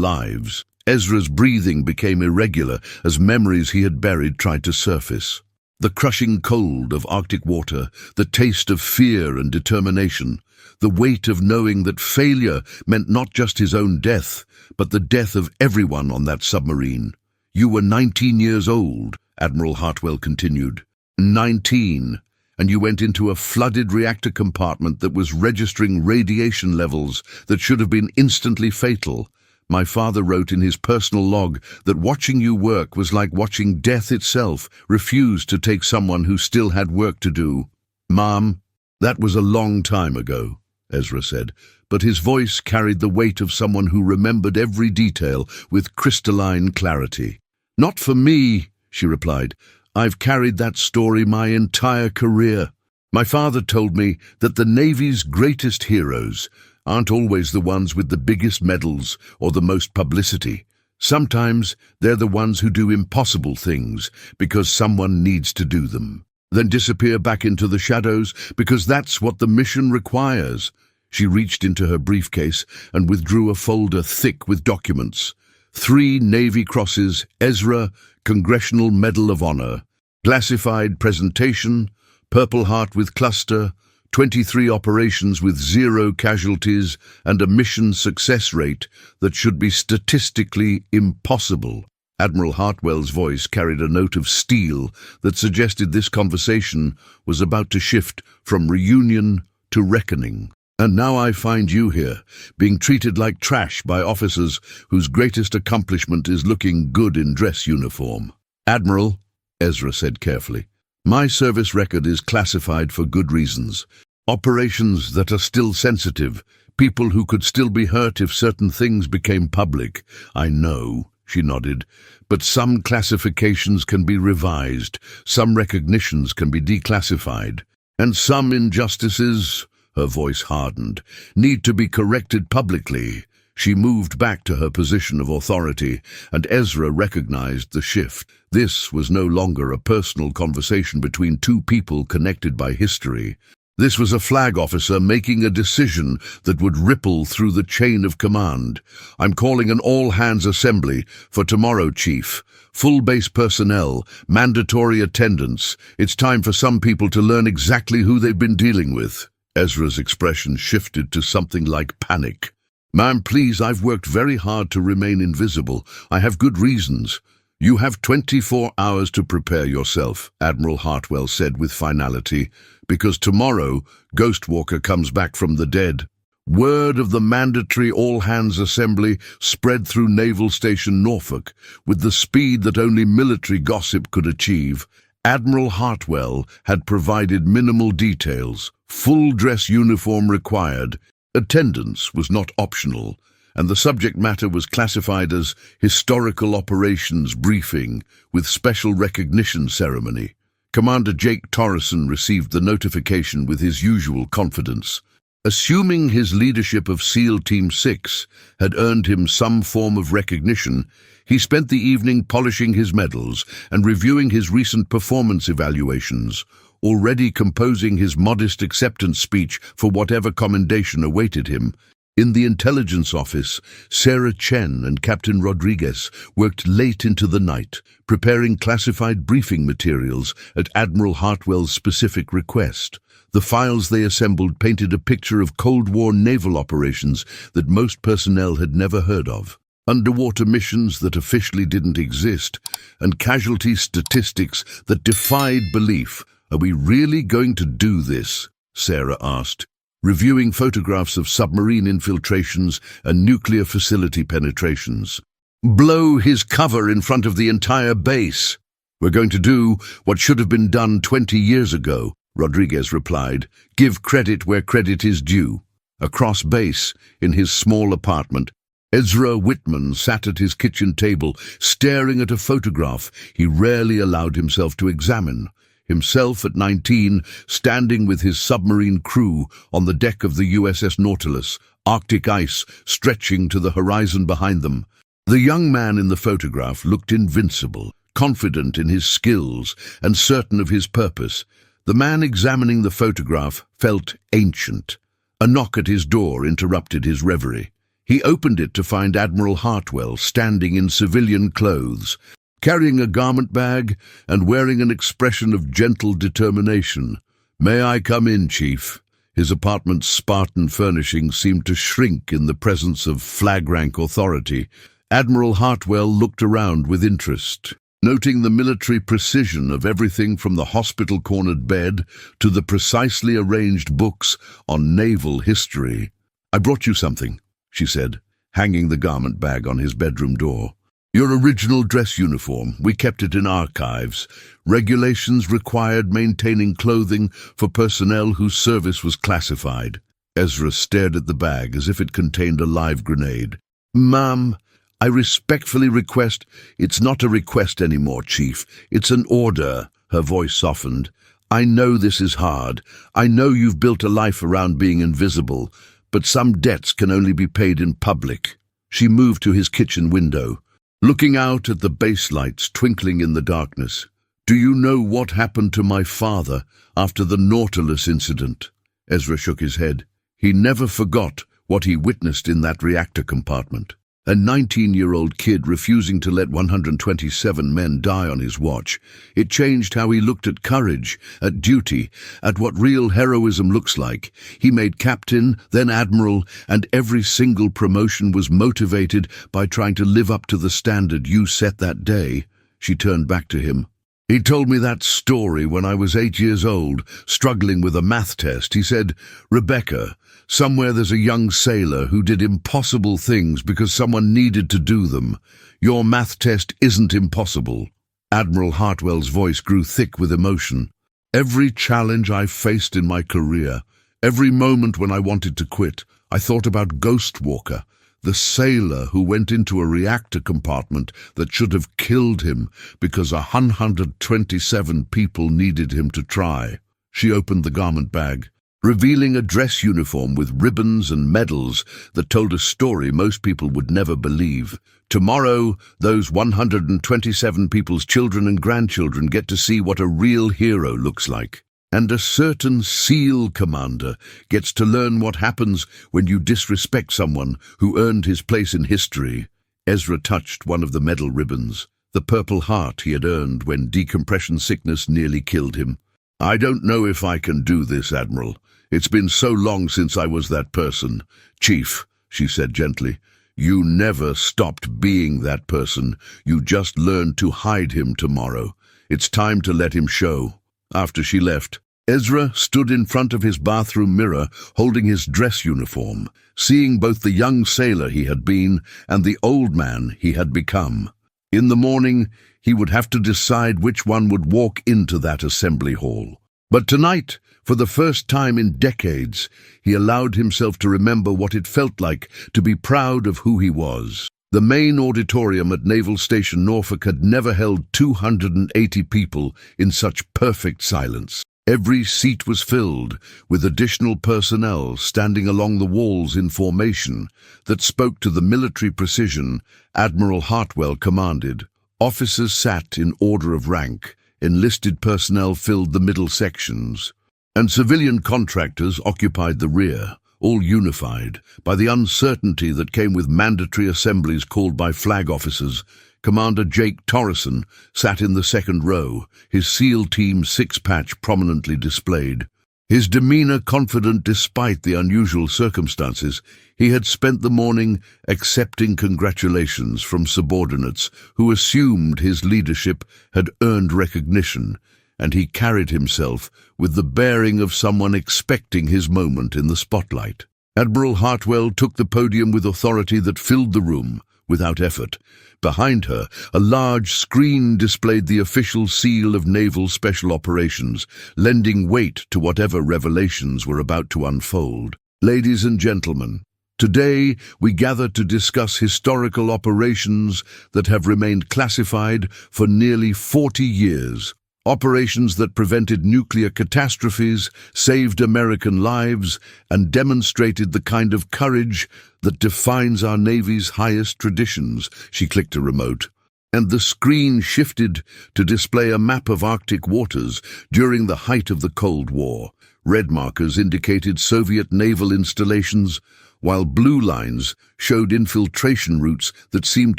lives. Ezra's breathing became irregular as memories he had buried tried to surface. The crushing cold of Arctic water, the taste of fear and determination, the weight of knowing that failure meant not just his own death, but the death of everyone on that submarine. You were 19 years old, Admiral Hartwell continued. 19, and you went into a flooded reactor compartment that was registering radiation levels that should have been instantly fatal. My father wrote in his personal log that watching you work was like watching death itself refuse to take someone who still had work to do. Mom, that was a long time ago, Ezra said, but his voice carried the weight of someone who remembered every detail with crystalline clarity. Not for me, she replied. I've carried that story my entire career. My father told me that the Navy's greatest heroes aren't always the ones with the biggest medals or the most publicity. Sometimes they're the ones who do impossible things because someone needs to do them, then disappear back into the shadows because that's what the mission requires. She reached into her briefcase and withdrew a folder thick with documents. 3 Navy crosses, Ezra, Congressional Medal of Honor, classified presentation, Purple Heart with cluster, 23 operations with 0 casualties, and a mission success rate that should be statistically impossible. Admiral Hartwell's voice carried a note of steel that suggested this conversation was about to shift from reunion to reckoning. And now I find you here, being treated like trash by officers whose greatest accomplishment is looking good in dress uniform. Admiral, Ezra said carefully, my service record is classified for good reasons. Operations that are still sensitive, people who could still be hurt if certain things became public. I know, she nodded, but some classifications can be revised, some recognitions can be declassified, and some injustices, her voice hardened, need to be corrected publicly. She moved back to her position of authority, and Ezra recognized the shift. This was no longer a personal conversation between 2 people connected by history. This was a flag officer making a decision that would ripple through the chain of command. I'm calling an all-hands assembly for tomorrow, Chief. Full base personnel, mandatory attendance. It's time for some people to learn exactly who they've been dealing with. Ezra's expression shifted to something like panic. Ma'am, please, I've worked very hard to remain invisible. I have good reasons. You have 24 hours to prepare yourself, Admiral Hartwell said with finality, because tomorrow Ghostwalker comes back from the dead. Word of the mandatory all-hands assembly spread through Naval Station Norfolk with the speed that only military gossip could achieve. Admiral Hartwell had provided minimal details. Full dress uniform required. Attendance was not optional, and the subject matter was classified as Historical Operations Briefing with Special Recognition Ceremony. Commander Jake Torreson received the notification with his usual confidence. Assuming his leadership of SEAL Team 6 had earned him some form of recognition, he spent the evening polishing his medals and reviewing his recent performance evaluations, already composing his modest acceptance speech for whatever commendation awaited him. In the intelligence office, Sarah Chen and Captain Rodriguez worked late into the night, preparing classified briefing materials at Admiral Hartwell's specific request. The files they assembled painted a picture of Cold War naval operations that most personnel had never heard of. Underwater missions that officially didn't exist, and casualty statistics that defied belief. Are we really going to do this? Sarah asked, reviewing photographs of submarine infiltrations and nuclear facility penetrations. Blow his cover in front of the entire base. We're going to do what should have been done 20 years ago, Rodriguez replied. Give credit where credit is due. Across base, in his small apartment, Ezra Whitman sat at his kitchen table, staring at a photograph he rarely allowed himself to examine. Himself at 19, standing with his submarine crew on the deck of the USS Nautilus, Arctic ice stretching to the horizon behind them. The young man in the photograph looked invincible, confident in his skills and certain of his purpose. The man examining the photograph felt ancient. A knock at his door interrupted his reverie. He opened it to find Admiral Hartwell standing in civilian clothes, carrying a garment bag and wearing an expression of gentle determination. "May I come in, Chief?" His apartment's Spartan furnishings seemed to shrink in the presence of flag-rank authority. Admiral Hartwell looked around with interest, noting the military precision of everything from the hospital-cornered bed to the precisely arranged books on naval history. "I brought you something," she said, hanging the garment bag on his bedroom door. "Your original dress uniform. We kept it in archives. Regulations required maintaining clothing for personnel whose service was classified." Ezra stared at the bag as if it contained a live grenade. "Ma'am, I respectfully request—" "It's not a request anymore, Chief. It's an order." Her voice softened. "I know this is hard. I know you've built a life around being invisible, but some debts can only be paid in public." She moved to his kitchen window, looking out at the base lights twinkling in the darkness. "Do you know what happened to my father after the Nautilus incident?" Ezra shook his head. He never forgot what he witnessed in that reactor compartment. A 19-year-old kid refusing to let 127 men die on his watch. It changed how he looked at courage, at duty, at what real heroism looks like. He made captain, then admiral, and every single promotion was motivated by trying to live up to the standard you set that day. She turned back to him. "He told me that story when I was 8 years old, struggling with a math test. He said, 'Rebecca, somewhere there's a young sailor who did impossible things because someone needed to do them. Your math test isn't impossible.'" Admiral Hartwell's voice grew thick with emotion. "Every challenge I faced in my career, every moment when I wanted to quit, I thought about Ghostwalker, the sailor who went into a reactor compartment that should have killed him because 127 people needed him to try." She opened the garment bag, revealing a dress uniform with ribbons and medals that told a story most people would never believe. "Tomorrow, those 127 people's children and grandchildren get to see what a real hero looks like. And a certain SEAL commander gets to learn what happens when you disrespect someone who earned his place in history." Ezra touched one of the medal ribbons, the Purple Heart he had earned when decompression sickness nearly killed him. "I don't know if I can do this, Admiral. It's been so long since I was that person." "Chief," she said gently, "you never stopped being that person. You just learned to hide him tomorrow. It's time to let him show." After she left, Ezra stood in front of his bathroom mirror, holding his dress uniform, seeing both the young sailor he had been and the old man he had become. In the morning, he would have to decide which one would walk into that assembly hall. But tonight, for the first time in decades, he allowed himself to remember what it felt like to be proud of who he was. The main auditorium at Naval Station Norfolk had never held 280 people in such perfect silence. Every seat was filled, with additional personnel standing along the walls in formation that spoke to the military precision Admiral Hartwell commanded. Officers sat in order of rank, enlisted personnel filled the middle sections, and civilian contractors occupied the rear, all unified by the uncertainty that came with mandatory assemblies called by flag officers. Commander Jake Torreson sat in the second row, his SEAL Team 6 patch prominently displayed. His demeanor confident despite the unusual circumstances. He had spent the morning accepting congratulations from subordinates who assumed his leadership had earned recognition, and he carried himself with the bearing of someone expecting his moment in the spotlight. Admiral Hartwell took the podium with authority that filled the room without effort. Behind her, a large screen displayed the official seal of Naval Special Operations, lending weight to whatever revelations were about to unfold. "Ladies and gentlemen, Today, we gather to discuss historical operations that have remained classified for nearly 40 years. Operations that prevented nuclear catastrophes, saved American lives, and demonstrated the kind of courage that defines our Navy's highest traditions. She clicked a remote, and the screen shifted to display a map of Arctic waters during the height of the Cold War. Red markers indicated Soviet naval installations, while blue lines showed infiltration routes that seemed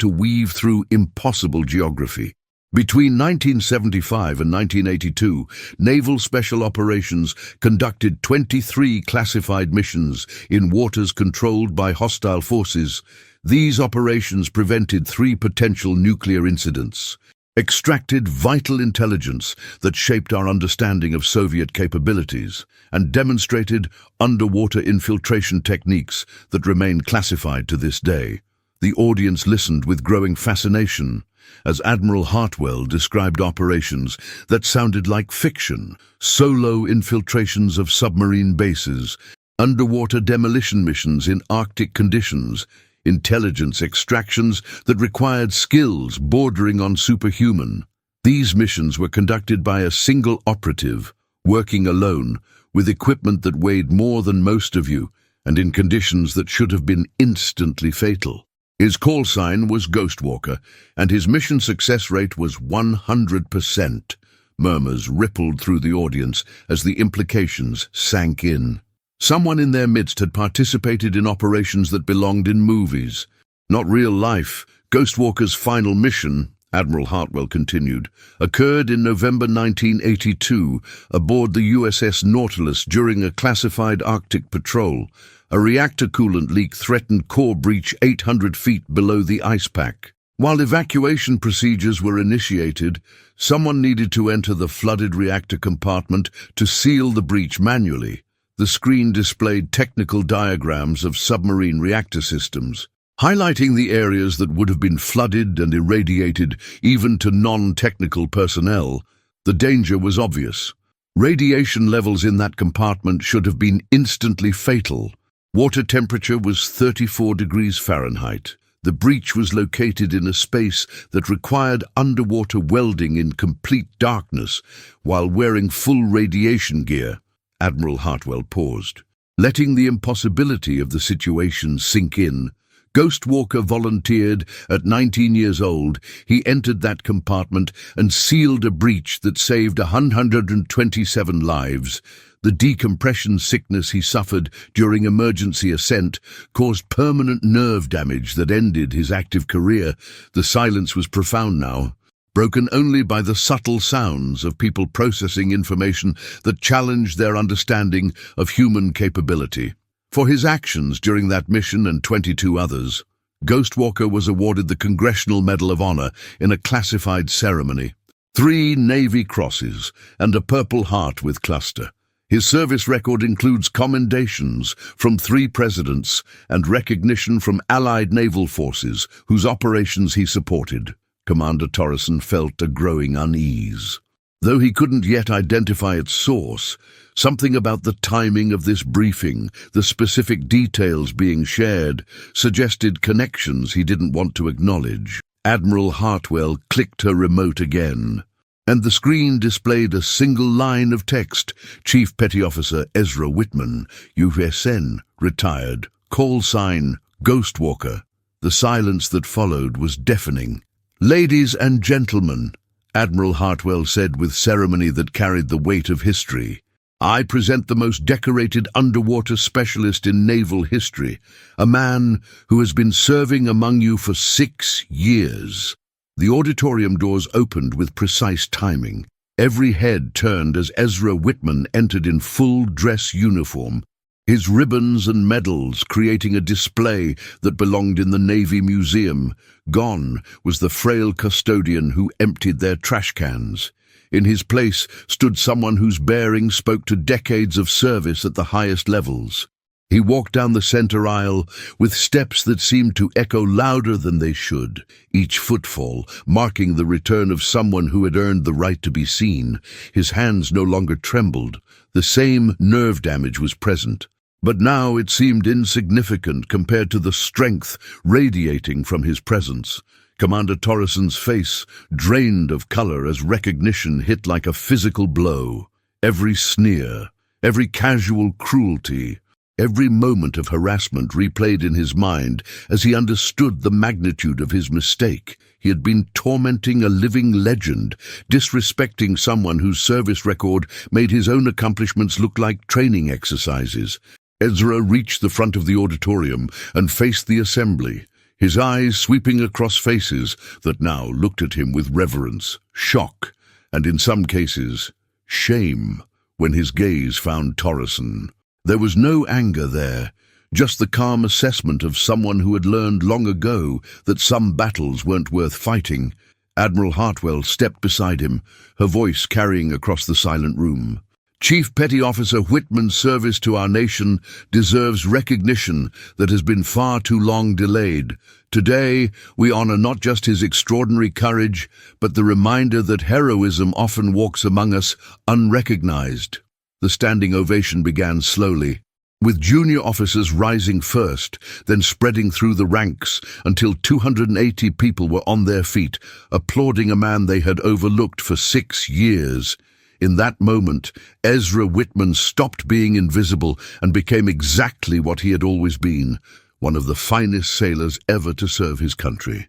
to weave through impossible geography. Between 1975 and 1982, Naval Special Operations conducted 23 classified missions in waters controlled by hostile forces. These operations prevented 3 potential nuclear incidents, extracted vital intelligence that shaped our understanding of Soviet capabilities, and demonstrated underwater infiltration techniques that remain classified to this day. The audience listened with growing fascination as Admiral Hartwell described operations that sounded like fiction: solo infiltrations of submarine bases, underwater demolition missions in Arctic conditions, intelligence extractions that required skills bordering on superhuman. These missions were conducted by a single operative, working alone, with equipment that weighed more than most of you, and in conditions that should have been instantly fatal. His call sign was Ghostwalker, and his mission success rate was 100%. Murmurs rippled through the audience as the implications sank in. Someone in their midst had participated in operations that belonged in movies, not real life. Ghostwalker's final mission, Admiral Hartwell continued, occurred in November 1982 aboard the USS Nautilus during a classified Arctic patrol. A reactor coolant leak threatened core breach 800 feet below the ice pack. While evacuation procedures were initiated, someone needed to enter the flooded reactor compartment to seal the breach manually. The screen displayed technical diagrams of submarine reactor systems, highlighting the areas that would have been flooded and irradiated even to non-technical personnel. The danger was obvious. Radiation levels in that compartment should have been instantly fatal. Water temperature was 34 degrees Fahrenheit. The breach was located in a space that required underwater welding in complete darkness while wearing full radiation gear. Admiral Hartwell paused, letting the impossibility of the situation sink in. Ghostwalker volunteered. At 19 years old, he entered that compartment and sealed a breach that saved 127 lives. The decompression sickness he suffered during emergency ascent caused permanent nerve damage that ended his active career. The silence was profound now, broken only by the subtle sounds of people processing information that challenged their understanding of human capability. For his actions during that mission and 22 others, Ghostwalker was awarded the Congressional Medal of Honor in a classified ceremony, 3 Navy Crosses, and a Purple Heart with cluster. His service record includes commendations from 3 presidents and recognition from Allied naval forces whose operations he supported. Commander Torreson felt a growing unease. Though he couldn't yet identify its source, something about the timing of this briefing, the specific details being shared, suggested connections he didn't want to acknowledge. Admiral Hartwell clicked her remote again, and the screen displayed a single line of text: Chief Petty Officer Ezra Whitman, USN, retired, call sign Ghostwalker. The silence that followed was deafening. "Ladies and gentlemen," Admiral Hartwell said with ceremony that carried the weight of history, "I present the most decorated underwater specialist in naval history, a man who has been serving among you for 6 years." The auditorium doors opened with precise timing. Every head turned as Ezra Whitman entered in full dress uniform, his ribbons and medals creating a display that belonged in the Navy Museum. Gone was the frail custodian who emptied their trash cans. In his place stood someone whose bearing spoke to decades of service at the highest levels. He walked down the center aisle with steps that seemed to echo louder than they should, each footfall marking the return of someone who had earned the right to be seen. His hands no longer trembled. The same nerve damage was present, But now it seemed insignificant compared to the strength radiating from his presence. Commander Torreson's face drained of color as recognition hit like a physical blow. Every sneer, every casual cruelty, every moment of harassment replayed in his mind as he understood the magnitude of his mistake. He had been tormenting a living legend, disrespecting someone whose service record made his own accomplishments look like training exercises. Ezra reached the front of the auditorium and faced the assembly, his eyes sweeping across faces that now looked at him with reverence, shock, and in some cases, shame when his gaze found Torreson. There was no anger there, just the calm assessment of someone who had learned long ago that some battles weren't worth fighting. Admiral Hartwell stepped beside him, her voice carrying across the silent room. Chief Petty Officer Whitman's service to our nation deserves recognition that has been far too long delayed. Today, we honor not just his extraordinary courage, but the reminder that heroism often walks among us unrecognized. The standing ovation began slowly, with junior officers rising first, then spreading through the ranks until 280 people were on their feet, applauding a man they had overlooked for 6 years. In that moment, Ezra Whitman stopped being invisible and became exactly what he had always been, one of the finest sailors ever to serve his country.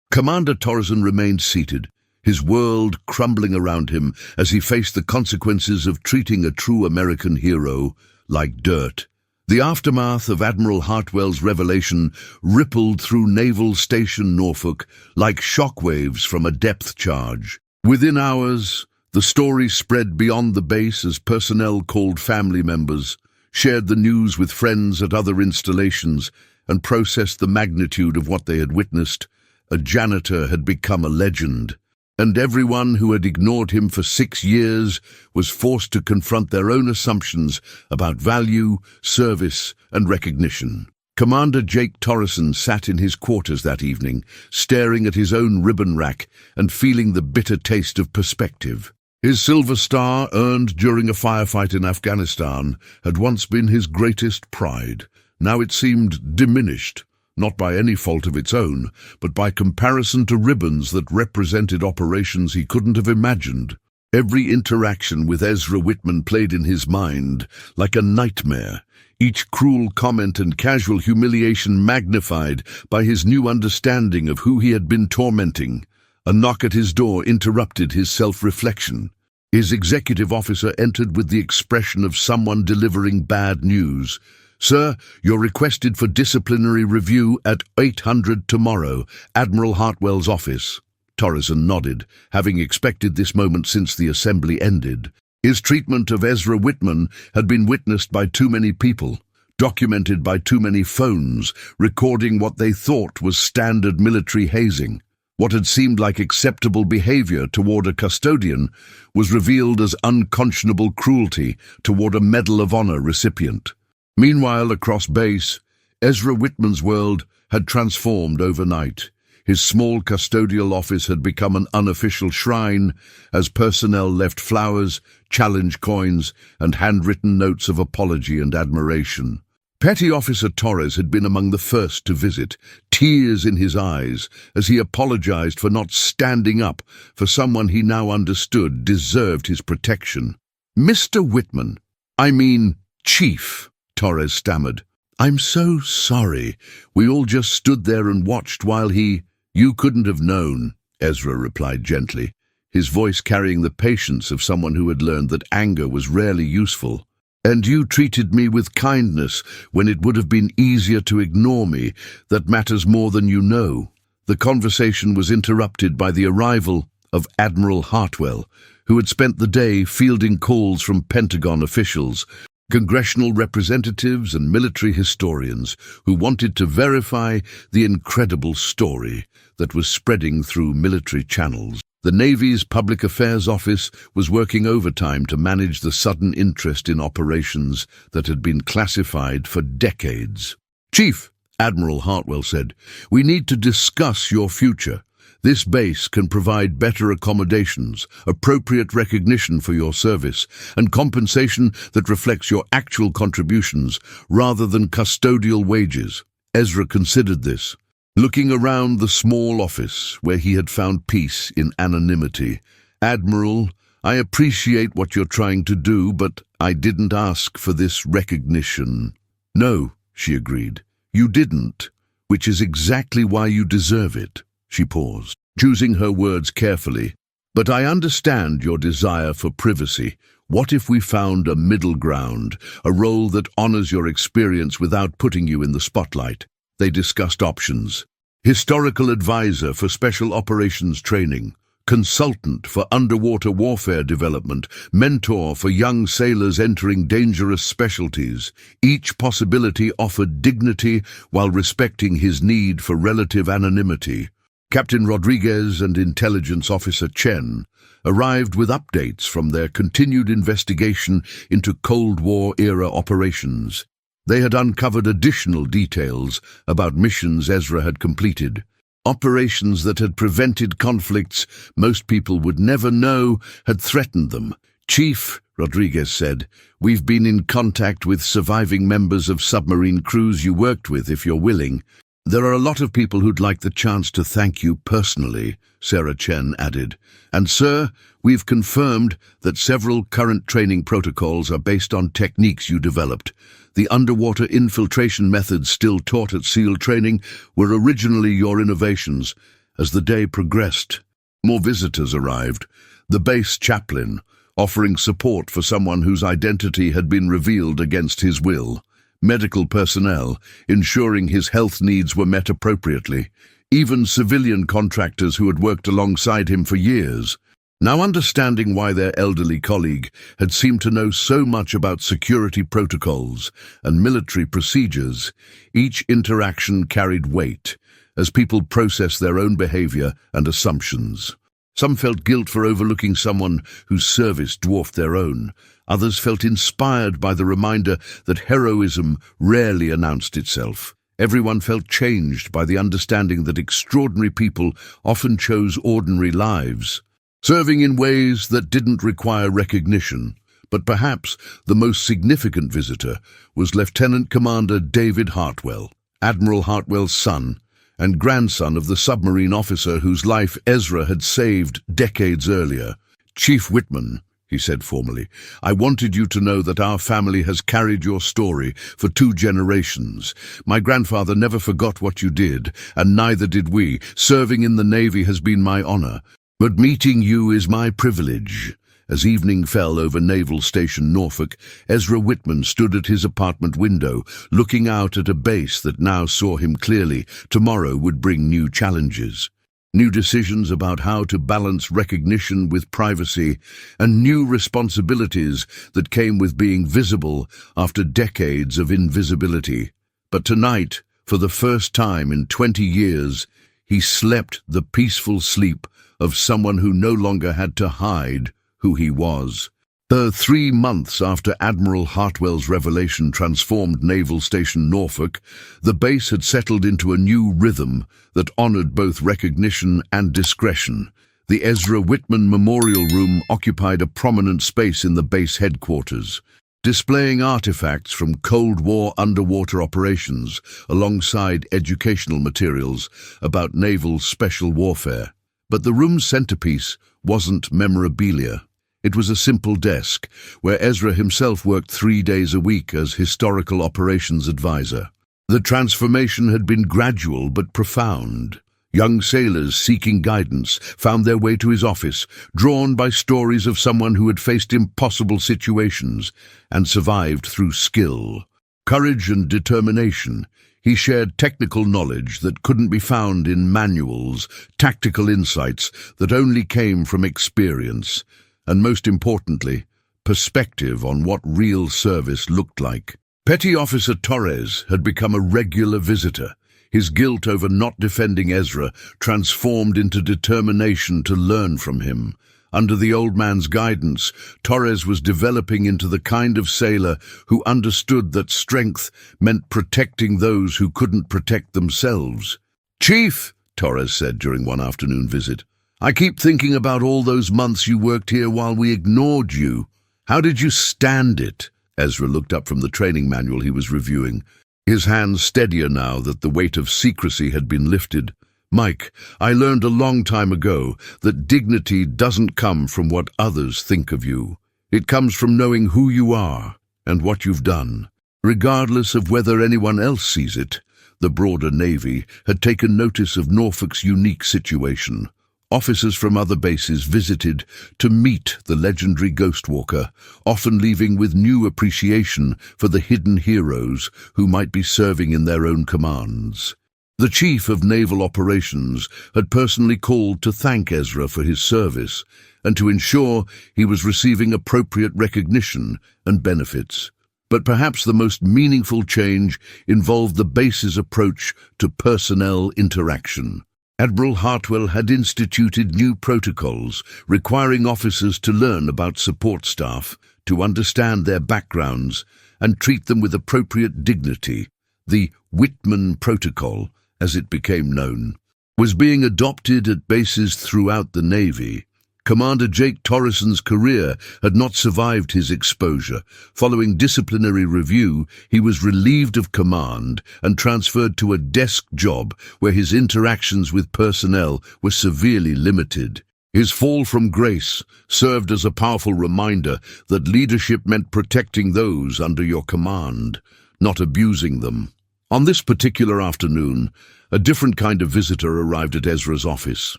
Commander Torreson remained seated, his world crumbling around him as he faced the consequences of treating a true American hero like dirt. The aftermath of Admiral Hartwell's revelation rippled through Naval Station Norfolk like shockwaves from a depth charge. Within hours, the story spread beyond the base as personnel called family members, shared the news with friends at other installations, and processed the magnitude of what they had witnessed. A janitor had become a legend, and everyone who had ignored him for 6 years was forced to confront their own assumptions about value, service, and recognition. Commander Jake Torreson sat in his quarters that evening, staring at his own ribbon rack and feeling the bitter taste of perspective. His Silver Star, earned during a firefight in Afghanistan, had once been his greatest pride. Now it seemed diminished, not by any fault of its own, but by comparison to ribbons that represented operations he couldn't have imagined. Every interaction with Ezra Whitman played in his mind like a nightmare, each cruel comment and casual humiliation magnified by his new understanding of who he had been tormenting. A knock at his door interrupted his self-reflection. His executive officer entered with the expression of someone delivering bad news. "Sir, you're requested for disciplinary review at 800 tomorrow, Admiral Hartwell's office." Torreson nodded, having expected this moment since the assembly ended. His treatment of Ezra Whitman had been witnessed by too many people, documented by too many phones, recording what they thought was standard military hazing. What had seemed like acceptable behavior toward a custodian was revealed as unconscionable cruelty toward a Medal of Honor recipient. Meanwhile, across base, Ezra Whitman's world had transformed overnight. His small custodial office had become an unofficial shrine as personnel left flowers, challenge coins, and handwritten notes of apology and admiration. Petty Officer Torres had been among the first to visit, tears in his eyes as he apologized for not standing up for someone he now understood deserved his protection. "Mr. Whitman, I mean, Chief," Torres stammered. "I'm so sorry. We all just stood there and watched while he—" "You couldn't have known," Ezra replied gently, his voice carrying the patience of someone who had learned that anger was rarely useful. "And you treated me with kindness when it would have been easier to ignore me. That matters more than you know." The conversation was interrupted by the arrival of Admiral Hartwell, who had spent the day fielding calls from Pentagon officials, congressional representatives and military historians who wanted to verify the incredible story that was spreading through military channels. The Navy's Public Affairs Office was working overtime to manage the sudden interest in operations that had been classified for decades. "Chief," Admiral Hartwell said, "we need to discuss your future. This base can provide better accommodations, appropriate recognition for your service, and compensation that reflects your actual contributions rather than custodial wages. Ezra considered this, looking around the small office where he had found peace in anonymity. "Admiral, I appreciate what you're trying to do, but I didn't ask for this recognition." "No," she agreed, "you didn't, which is exactly why you deserve it." She paused, choosing her words carefully. "But I understand your desire for privacy. What if we found a middle ground, a role that honors your experience without putting you in the spotlight?" They discussed options. Historical advisor for special operations training, consultant for underwater warfare development, mentor for young sailors entering dangerous specialties. Each possibility offered dignity while respecting his need for relative anonymity. Captain Rodriguez and Intelligence Officer Chen arrived with updates from their continued investigation into Cold War-era operations. They had uncovered additional details about missions Ezra had completed, operations that had prevented conflicts most people would never know had threatened them. "Chief," Rodriguez said, "we've been in contact with surviving members of submarine crews you worked with, if you're willing." "There are a lot of people who'd like the chance to thank you personally," Sarah Chen added. "And sir, we've confirmed that several current training protocols are based on techniques you developed. The underwater infiltration methods still taught at SEAL training were originally your innovations. As the day progressed, more visitors arrived. The base chaplain, offering support for someone whose identity had been revealed against his will. Medical personnel, ensuring his health needs were met appropriately. Even civilian contractors who had worked alongside him for years. Now understanding why their elderly colleague had seemed to know so much about security protocols and military procedures, each interaction carried weight as people processed their own behavior and assumptions. Some felt guilt for overlooking someone whose service dwarfed their own. Others felt inspired by the reminder that heroism rarely announced itself. Everyone felt changed by the understanding that extraordinary people often chose ordinary lives, serving in ways that didn't require recognition. But perhaps the most significant visitor was Lieutenant Commander David Hartwell, Admiral Hartwell's son, and grandson of the submarine officer whose life Ezra had saved decades earlier. "Chief Whitman," he said formally, "I wanted you to know that our family has carried your story for 2 generations. My grandfather never forgot what you did, and neither did we. Serving in the Navy has been my honor, but meeting you is my privilege." As evening fell over Naval Station Norfolk, Ezra Whitman stood at his apartment window, looking out at a base that now saw him clearly. Tomorrow would bring new challenges. New decisions about how to balance recognition with privacy, and new responsibilities that came with being visible after decades of invisibility. But tonight, for the first time in 20 years, he slept the peaceful sleep of someone who no longer had to hide who he was. 3 months after Admiral Hartwell's revelation transformed Naval Station Norfolk, the base had settled into a new rhythm that honored both recognition and discretion. The Ezra Whitman Memorial Room occupied a prominent space in the base headquarters, displaying artifacts from Cold War underwater operations alongside educational materials about naval special warfare. But the room's centerpiece wasn't memorabilia. It was a simple desk, where Ezra himself worked 3 days a week as historical operations advisor. The transformation had been gradual but profound. Young sailors seeking guidance found their way to his office, drawn by stories of someone who had faced impossible situations and survived through skill, courage, and determination. He shared technical knowledge that couldn't be found in manuals, tactical insights that only came from experience, and most importantly, perspective on what real service looked like. Petty Officer Torres had become a regular visitor. His guilt over not defending Ezra transformed into determination to learn from him. Under the old man's guidance, Torres was developing into the kind of sailor who understood that strength meant protecting those who couldn't protect themselves. "Chief!" Torres said during one afternoon visit. "I keep thinking about all those months you worked here while we ignored you. How did you stand it?" Ezra looked up from the training manual he was reviewing, his hands steadier now that the weight of secrecy had been lifted. "Mike, I learned a long time ago that dignity doesn't come from what others think of you. It comes from knowing who you are and what you've done. Regardless of whether anyone else sees it, the broader Navy had taken notice of Norfolk's unique situation. Officers from other bases visited to meet the legendary Ghostwalker, often leaving with new appreciation for the hidden heroes who might be serving in their own commands. The Chief of Naval Operations had personally called to thank Ezra for his service and to ensure he was receiving appropriate recognition and benefits. But perhaps the most meaningful change involved the base's approach to personnel interaction. Admiral Hartwell had instituted new protocols requiring officers to learn about support staff, to understand their backgrounds, and treat them with appropriate dignity. The Whitman Protocol, as it became known, was being adopted at bases throughout the Navy. Commander Jake Torreson's career had not survived his exposure. Following disciplinary review, he was relieved of command and transferred to a desk job where his interactions with personnel were severely limited. His fall from grace served as a powerful reminder that leadership meant protecting those under your command, not abusing them. On this particular afternoon, a different kind of visitor arrived at Ezra's office.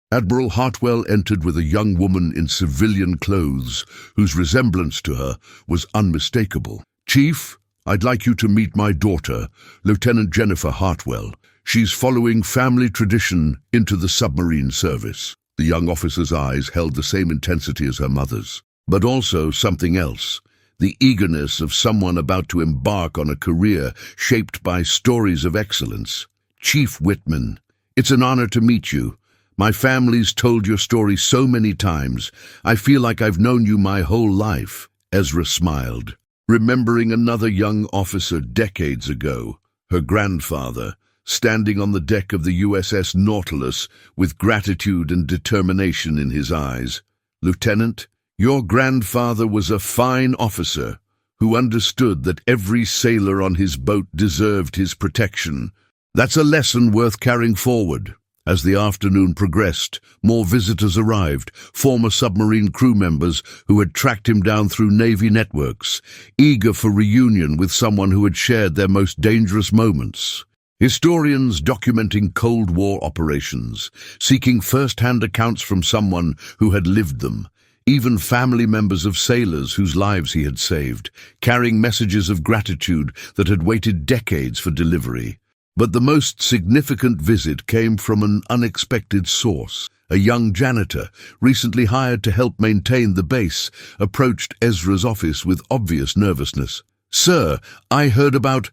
Admiral Hartwell entered with a young woman in civilian clothes whose resemblance to her was unmistakable. "Chief, I'd like you to meet my daughter, Lieutenant Jennifer Hartwell. She's following family tradition into the submarine service." The young officer's eyes held the same intensity as her mother's, but also something else, the eagerness of someone about to embark on a career shaped by stories of excellence. "Chief Whitman, it's an honor to meet you. My family's told your story so many times. I feel like I've known you my whole life." Ezra smiled, remembering another young officer decades ago, her grandfather, standing on the deck of the USS Nautilus with gratitude and determination in his eyes. "Lieutenant, your grandfather was a fine officer who understood that every sailor on his boat deserved his protection. That's a lesson worth carrying forward." As the afternoon progressed, more visitors arrived, former submarine crew members who had tracked him down through Navy networks, eager for reunion with someone who had shared their most dangerous moments. Historians documenting Cold War operations, seeking first-hand accounts from someone who had lived them, even family members of sailors whose lives he had saved, carrying messages of gratitude that had waited decades for delivery. But the most significant visit came from an unexpected source. A young janitor, recently hired to help maintain the base, approached Ezra's office with obvious nervousness. "Sir, I heard about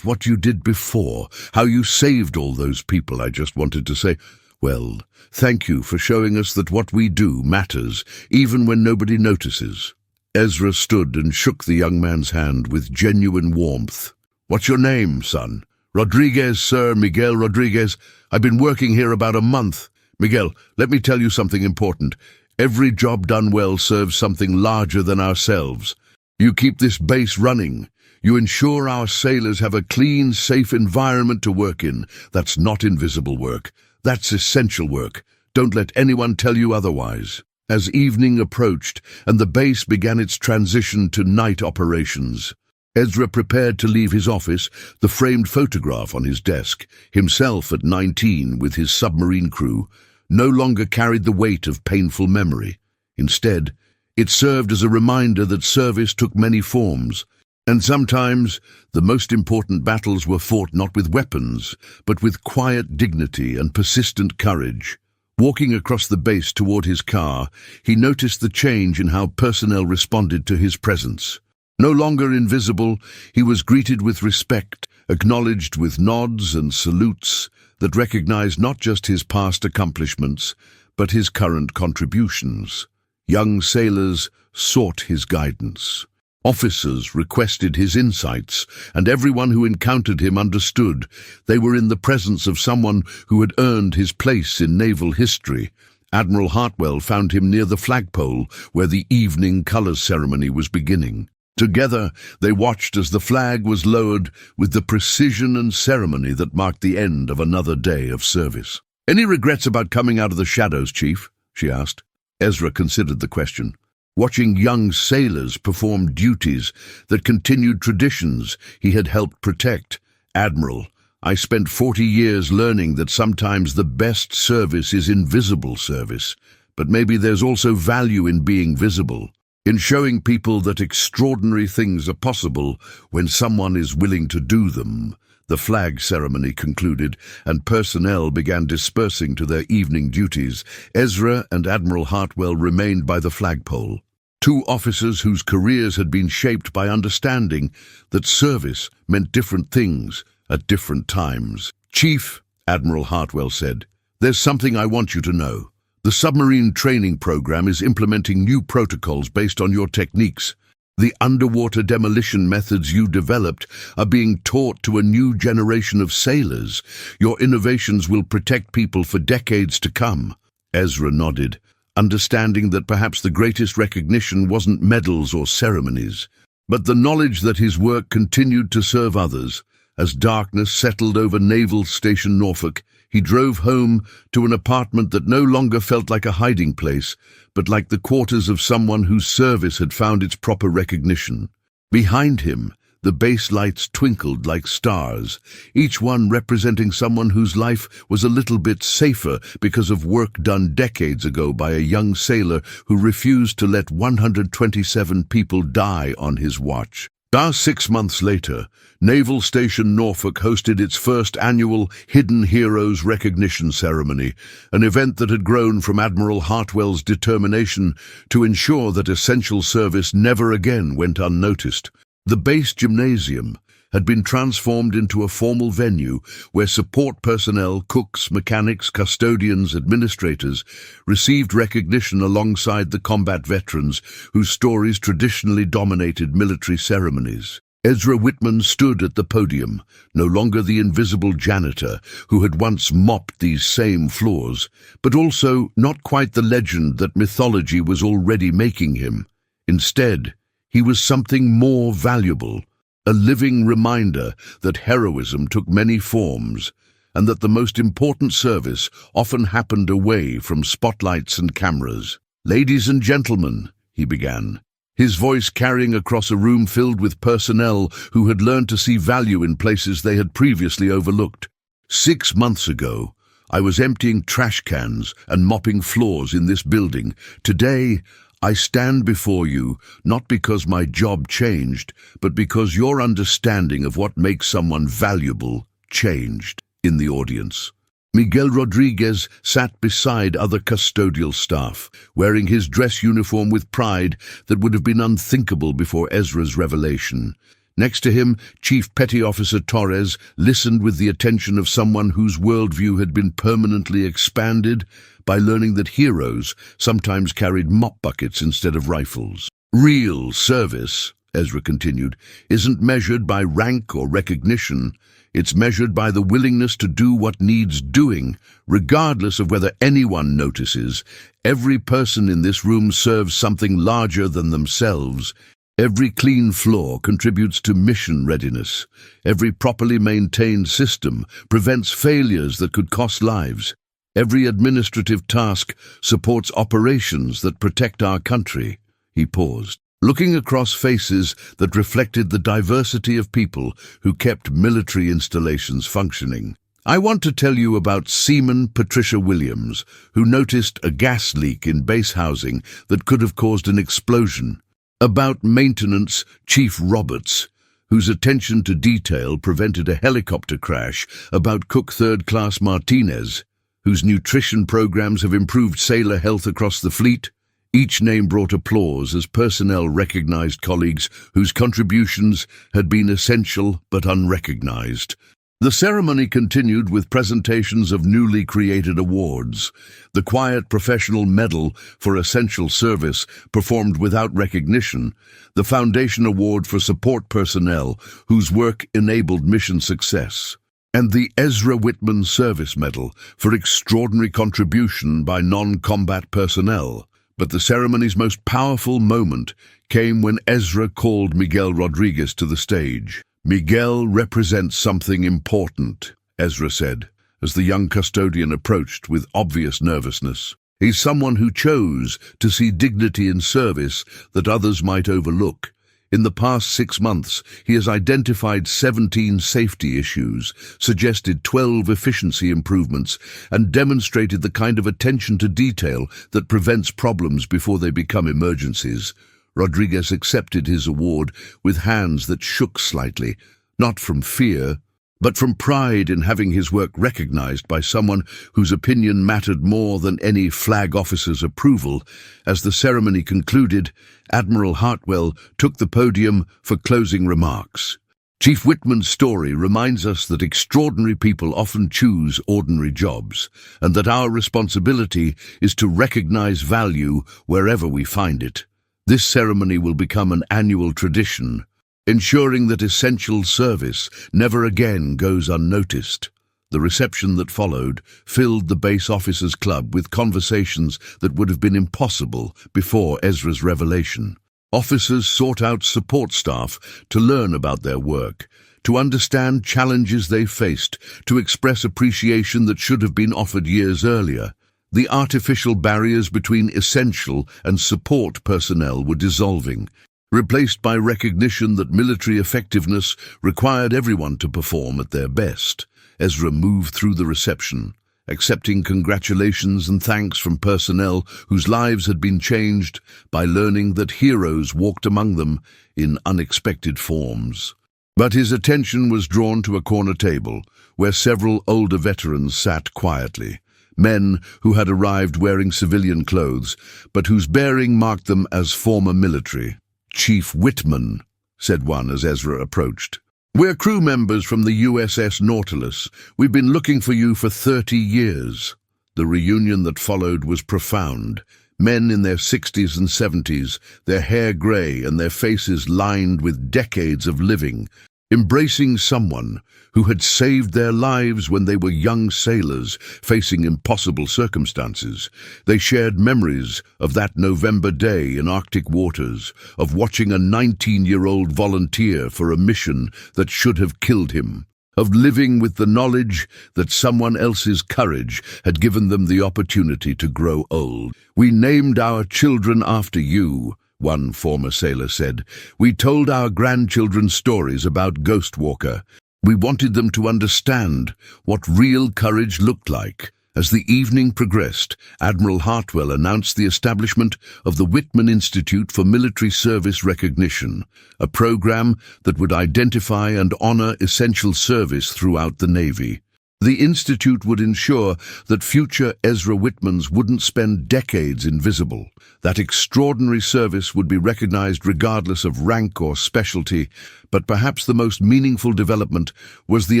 what you did before, how you saved all those people." I just wanted to say, "Well, thank you for showing us that what we do matters, even when nobody notices." Ezra stood and shook the young man's hand with genuine warmth. "What's your name, son?" "Rodriguez, sir, Miguel Rodriguez. I've been working here about a month. Miguel, let me tell you something important. Every job done well serves something larger than ourselves. You keep this base running. You ensure our sailors have a clean, safe environment to work in. That's not invisible work. That's essential work. Don't let anyone tell you otherwise." As evening approached and the base began its transition to night operations, Ezra prepared to leave his office, the framed photograph on his desk, himself at 19 with his submarine crew, no longer carried the weight of painful memory. Instead, it served as a reminder that service took many forms, and sometimes the most important battles were fought not with weapons, but with quiet dignity and persistent courage. Walking across the base toward his car, he noticed the change in how personnel responded to his presence. No longer invisible, he was greeted with respect, acknowledged with nods and salutes that recognized not just his past accomplishments, but his current contributions. Young sailors sought his guidance, Officers requested his insights, and everyone who encountered him understood they were in the presence of someone who had earned his place in naval history. Admiral Hartwell found him near the flagpole where the evening colours ceremony was beginning. Together, they watched as the flag was lowered with the precision and ceremony that marked the end of another day of service. "Any regrets about coming out of the shadows, Chief?" she asked. Ezra considered the question. Watching young sailors perform duties that continued traditions he had helped protect. "Admiral, I spent 40 years learning that sometimes the best service is invisible service, but maybe there's also value in being visible, in showing people that extraordinary things are possible when someone is willing to do them." The flag ceremony concluded, and personnel began dispersing to their evening duties. Ezra and Admiral Hartwell remained by the flagpole. Two officers whose careers had been shaped by understanding that service meant different things at different times. "Chief," Admiral Hartwell said, "there's something I want you to know. The submarine training program is implementing new protocols based on your techniques. The underwater demolition methods you developed are being taught to a new generation of sailors. Your innovations will protect people for decades to come." Ezra nodded, understanding that perhaps the greatest recognition wasn't medals or ceremonies, but the knowledge that his work continued to serve others. As darkness settled over Naval Station Norfolk, he drove home to an apartment that no longer felt like a hiding place, but like the quarters of someone whose service had found its proper recognition. Behind him, the base lights twinkled like stars, each one representing someone whose life was a little bit safer because of work done decades ago by a young sailor who refused to let 127 people die on his watch. 6 months later, Naval Station Norfolk hosted its first annual Hidden Heroes Recognition Ceremony, an event that had grown from Admiral Hartwell's determination to ensure that essential service never again went unnoticed. The base gymnasium had been transformed into a formal venue where support personnel, cooks, mechanics, custodians, administrators received recognition alongside the combat veterans whose stories traditionally dominated military ceremonies. Ezra Whitman stood at the podium, no longer the invisible janitor who had once mopped these same floors, but also not quite the legend that mythology was already making him. Instead, he was something more valuable, a living reminder that heroism took many forms, and that the most important service often happened away from spotlights and cameras. "Ladies and gentlemen," he began, his voice carrying across a room filled with personnel who had learned to see value in places they had previously overlooked. 6 months ago, I was emptying trash cans and mopping floors in this building. Today, I stand before you not because my job changed, but because your understanding of what makes someone valuable changed. In the audience, Miguel Rodriguez sat beside other custodial staff, wearing his dress uniform with pride that would have been unthinkable before Ezra's revelation. Next to him, Chief Petty Officer Torres listened with the attention of someone whose worldview had been permanently expanded by learning that heroes sometimes carried mop buckets instead of rifles. "Real service," Ezra continued, "isn't measured by rank or recognition. It's measured by the willingness to do what needs doing, regardless of whether anyone notices. Every person in this room serves something larger than themselves. Every clean floor contributes to mission readiness. Every properly maintained system prevents failures that could cost lives. Every administrative task supports operations that protect our country." He paused, looking across faces that reflected the diversity of people who kept military installations functioning. "I want to tell you about Seaman Patricia Williams, who noticed a gas leak in base housing that could have caused an explosion. About Maintenance Chief Roberts, whose attention to detail prevented a helicopter crash. About Cook Third Class Martinez, whose nutrition programs have improved sailor health across the fleet." Each name brought applause as personnel recognized colleagues whose contributions had been essential but unrecognized. The ceremony continued with presentations of newly created awards. The Quiet Professional Medal for Essential Service, performed without recognition, the Foundation Award for Support Personnel whose work enabled mission success, and the Ezra Whitman Service Medal for extraordinary contribution by non-combat personnel. But the ceremony's most powerful moment came when Ezra called Miguel Rodriguez to the stage. "Miguel represents something important," Ezra said, as the young custodian approached with obvious nervousness. "He's someone who chose to see dignity in service that others might overlook. In the past 6 months, he has identified 17 safety issues, suggested 12 efficiency improvements, and demonstrated the kind of attention to detail that prevents problems before they become emergencies." Rodriguez accepted his award with hands that shook slightly, not from fear, but from pride in having his work recognized by someone whose opinion mattered more than any flag officer's approval. As the ceremony concluded, Admiral Hartwell took the podium for closing remarks. Chief Whitman's story reminds us that extraordinary people often choose ordinary jobs, and that our responsibility is to recognize value wherever we find it. This ceremony will become an annual tradition, ensuring that essential service never again goes unnoticed. The reception that followed filled the base officers' club with conversations that would have been impossible before Ezra's revelation. Officers sought out support staff to learn about their work, to understand challenges they faced, to express appreciation that should have been offered years earlier. The artificial barriers between essential and support personnel were dissolving, replaced by recognition that military effectiveness required everyone to perform at their best. Ezra moved through the reception, accepting congratulations and thanks from personnel whose lives had been changed by learning that heroes walked among them in unexpected forms. But his attention was drawn to a corner table, where several older veterans sat quietly. Men who had arrived wearing civilian clothes, but whose bearing marked them as former military. "Chief Whitman," said one as Ezra approached. "We're crew members from the USS Nautilus. We've been looking for you for 30 years. The reunion that followed was profound. Men in their 60s and 70s, their hair grey and their faces lined with decades of living, embracing someone who had saved their lives when they were young sailors facing impossible circumstances. They shared memories of that November day in Arctic waters, of watching a 19-year-old volunteer for a mission that should have killed him, of living with the knowledge that someone else's courage had given them the opportunity to grow old. "We named our children after you," one former sailor said. "We told our grandchildren stories about Ghostwalker. We wanted them to understand what real courage looked like." As the evening progressed, Admiral Hartwell announced the establishment of the Whitman Institute for Military Service Recognition, a program that would identify and honor essential service throughout the Navy. The Institute would ensure that future Ezra Whitmans wouldn't spend decades invisible. That extraordinary service would be recognized regardless of rank or specialty, but perhaps the most meaningful development was the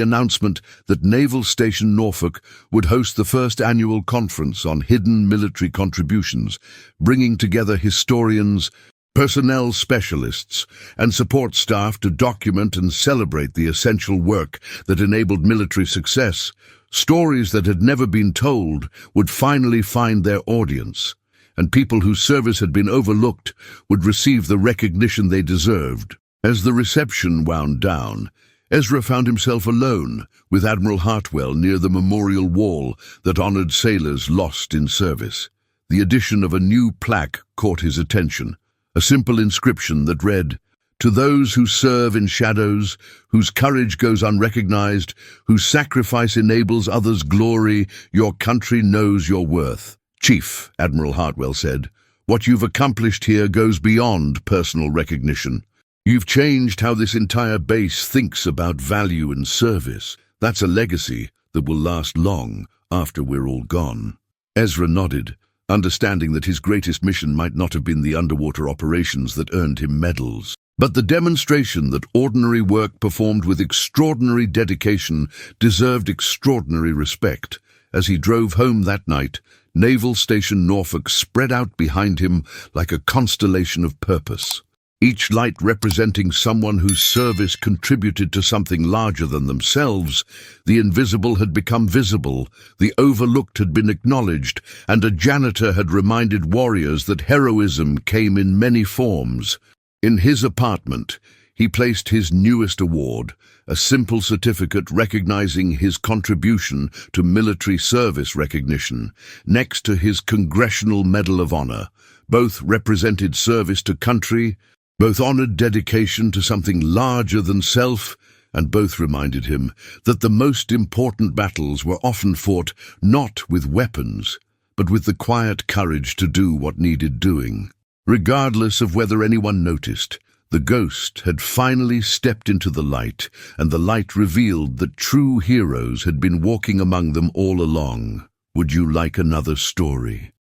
announcement that Naval Station Norfolk would host the first annual conference on hidden military contributions, bringing together historians, personnel specialists, and support staff to document and celebrate the essential work that enabled military success. Stories that had never been told would finally find their audience, and people whose service had been overlooked would receive the recognition they deserved. As the reception wound down, Ezra found himself alone with Admiral Hartwell near the memorial wall that honored sailors lost in service. The addition of a new plaque caught his attention. A simple inscription that read, "To those who serve in shadows, whose courage goes unrecognized, whose sacrifice enables others' glory, your country knows your worth." "Chief," Admiral Hartwell said, "what you've accomplished here goes beyond personal recognition. You've changed how this entire base thinks about value and service. That's a legacy that will last long after we're all gone." Ezra nodded, understanding that his greatest mission might not have been the underwater operations that earned him medals. But the demonstration that ordinary work performed with extraordinary dedication deserved extraordinary respect. As he drove home that night, Naval Station Norfolk spread out behind him like a constellation of purpose, each light representing someone whose service contributed to something larger than themselves. The invisible had become visible, the overlooked had been acknowledged, and a janitor had reminded warriors that heroism came in many forms. In his apartment, he placed his newest award, a simple certificate recognizing his contribution to military service recognition, next to his Congressional Medal of Honor. Both represented service to country, both honored dedication to something larger than self, and both reminded him that the most important battles were often fought not with weapons, but with the quiet courage to do what needed doing. Regardless of whether anyone noticed, the ghost had finally stepped into the light, and the light revealed that true heroes had been walking among them all along. Would you like another story?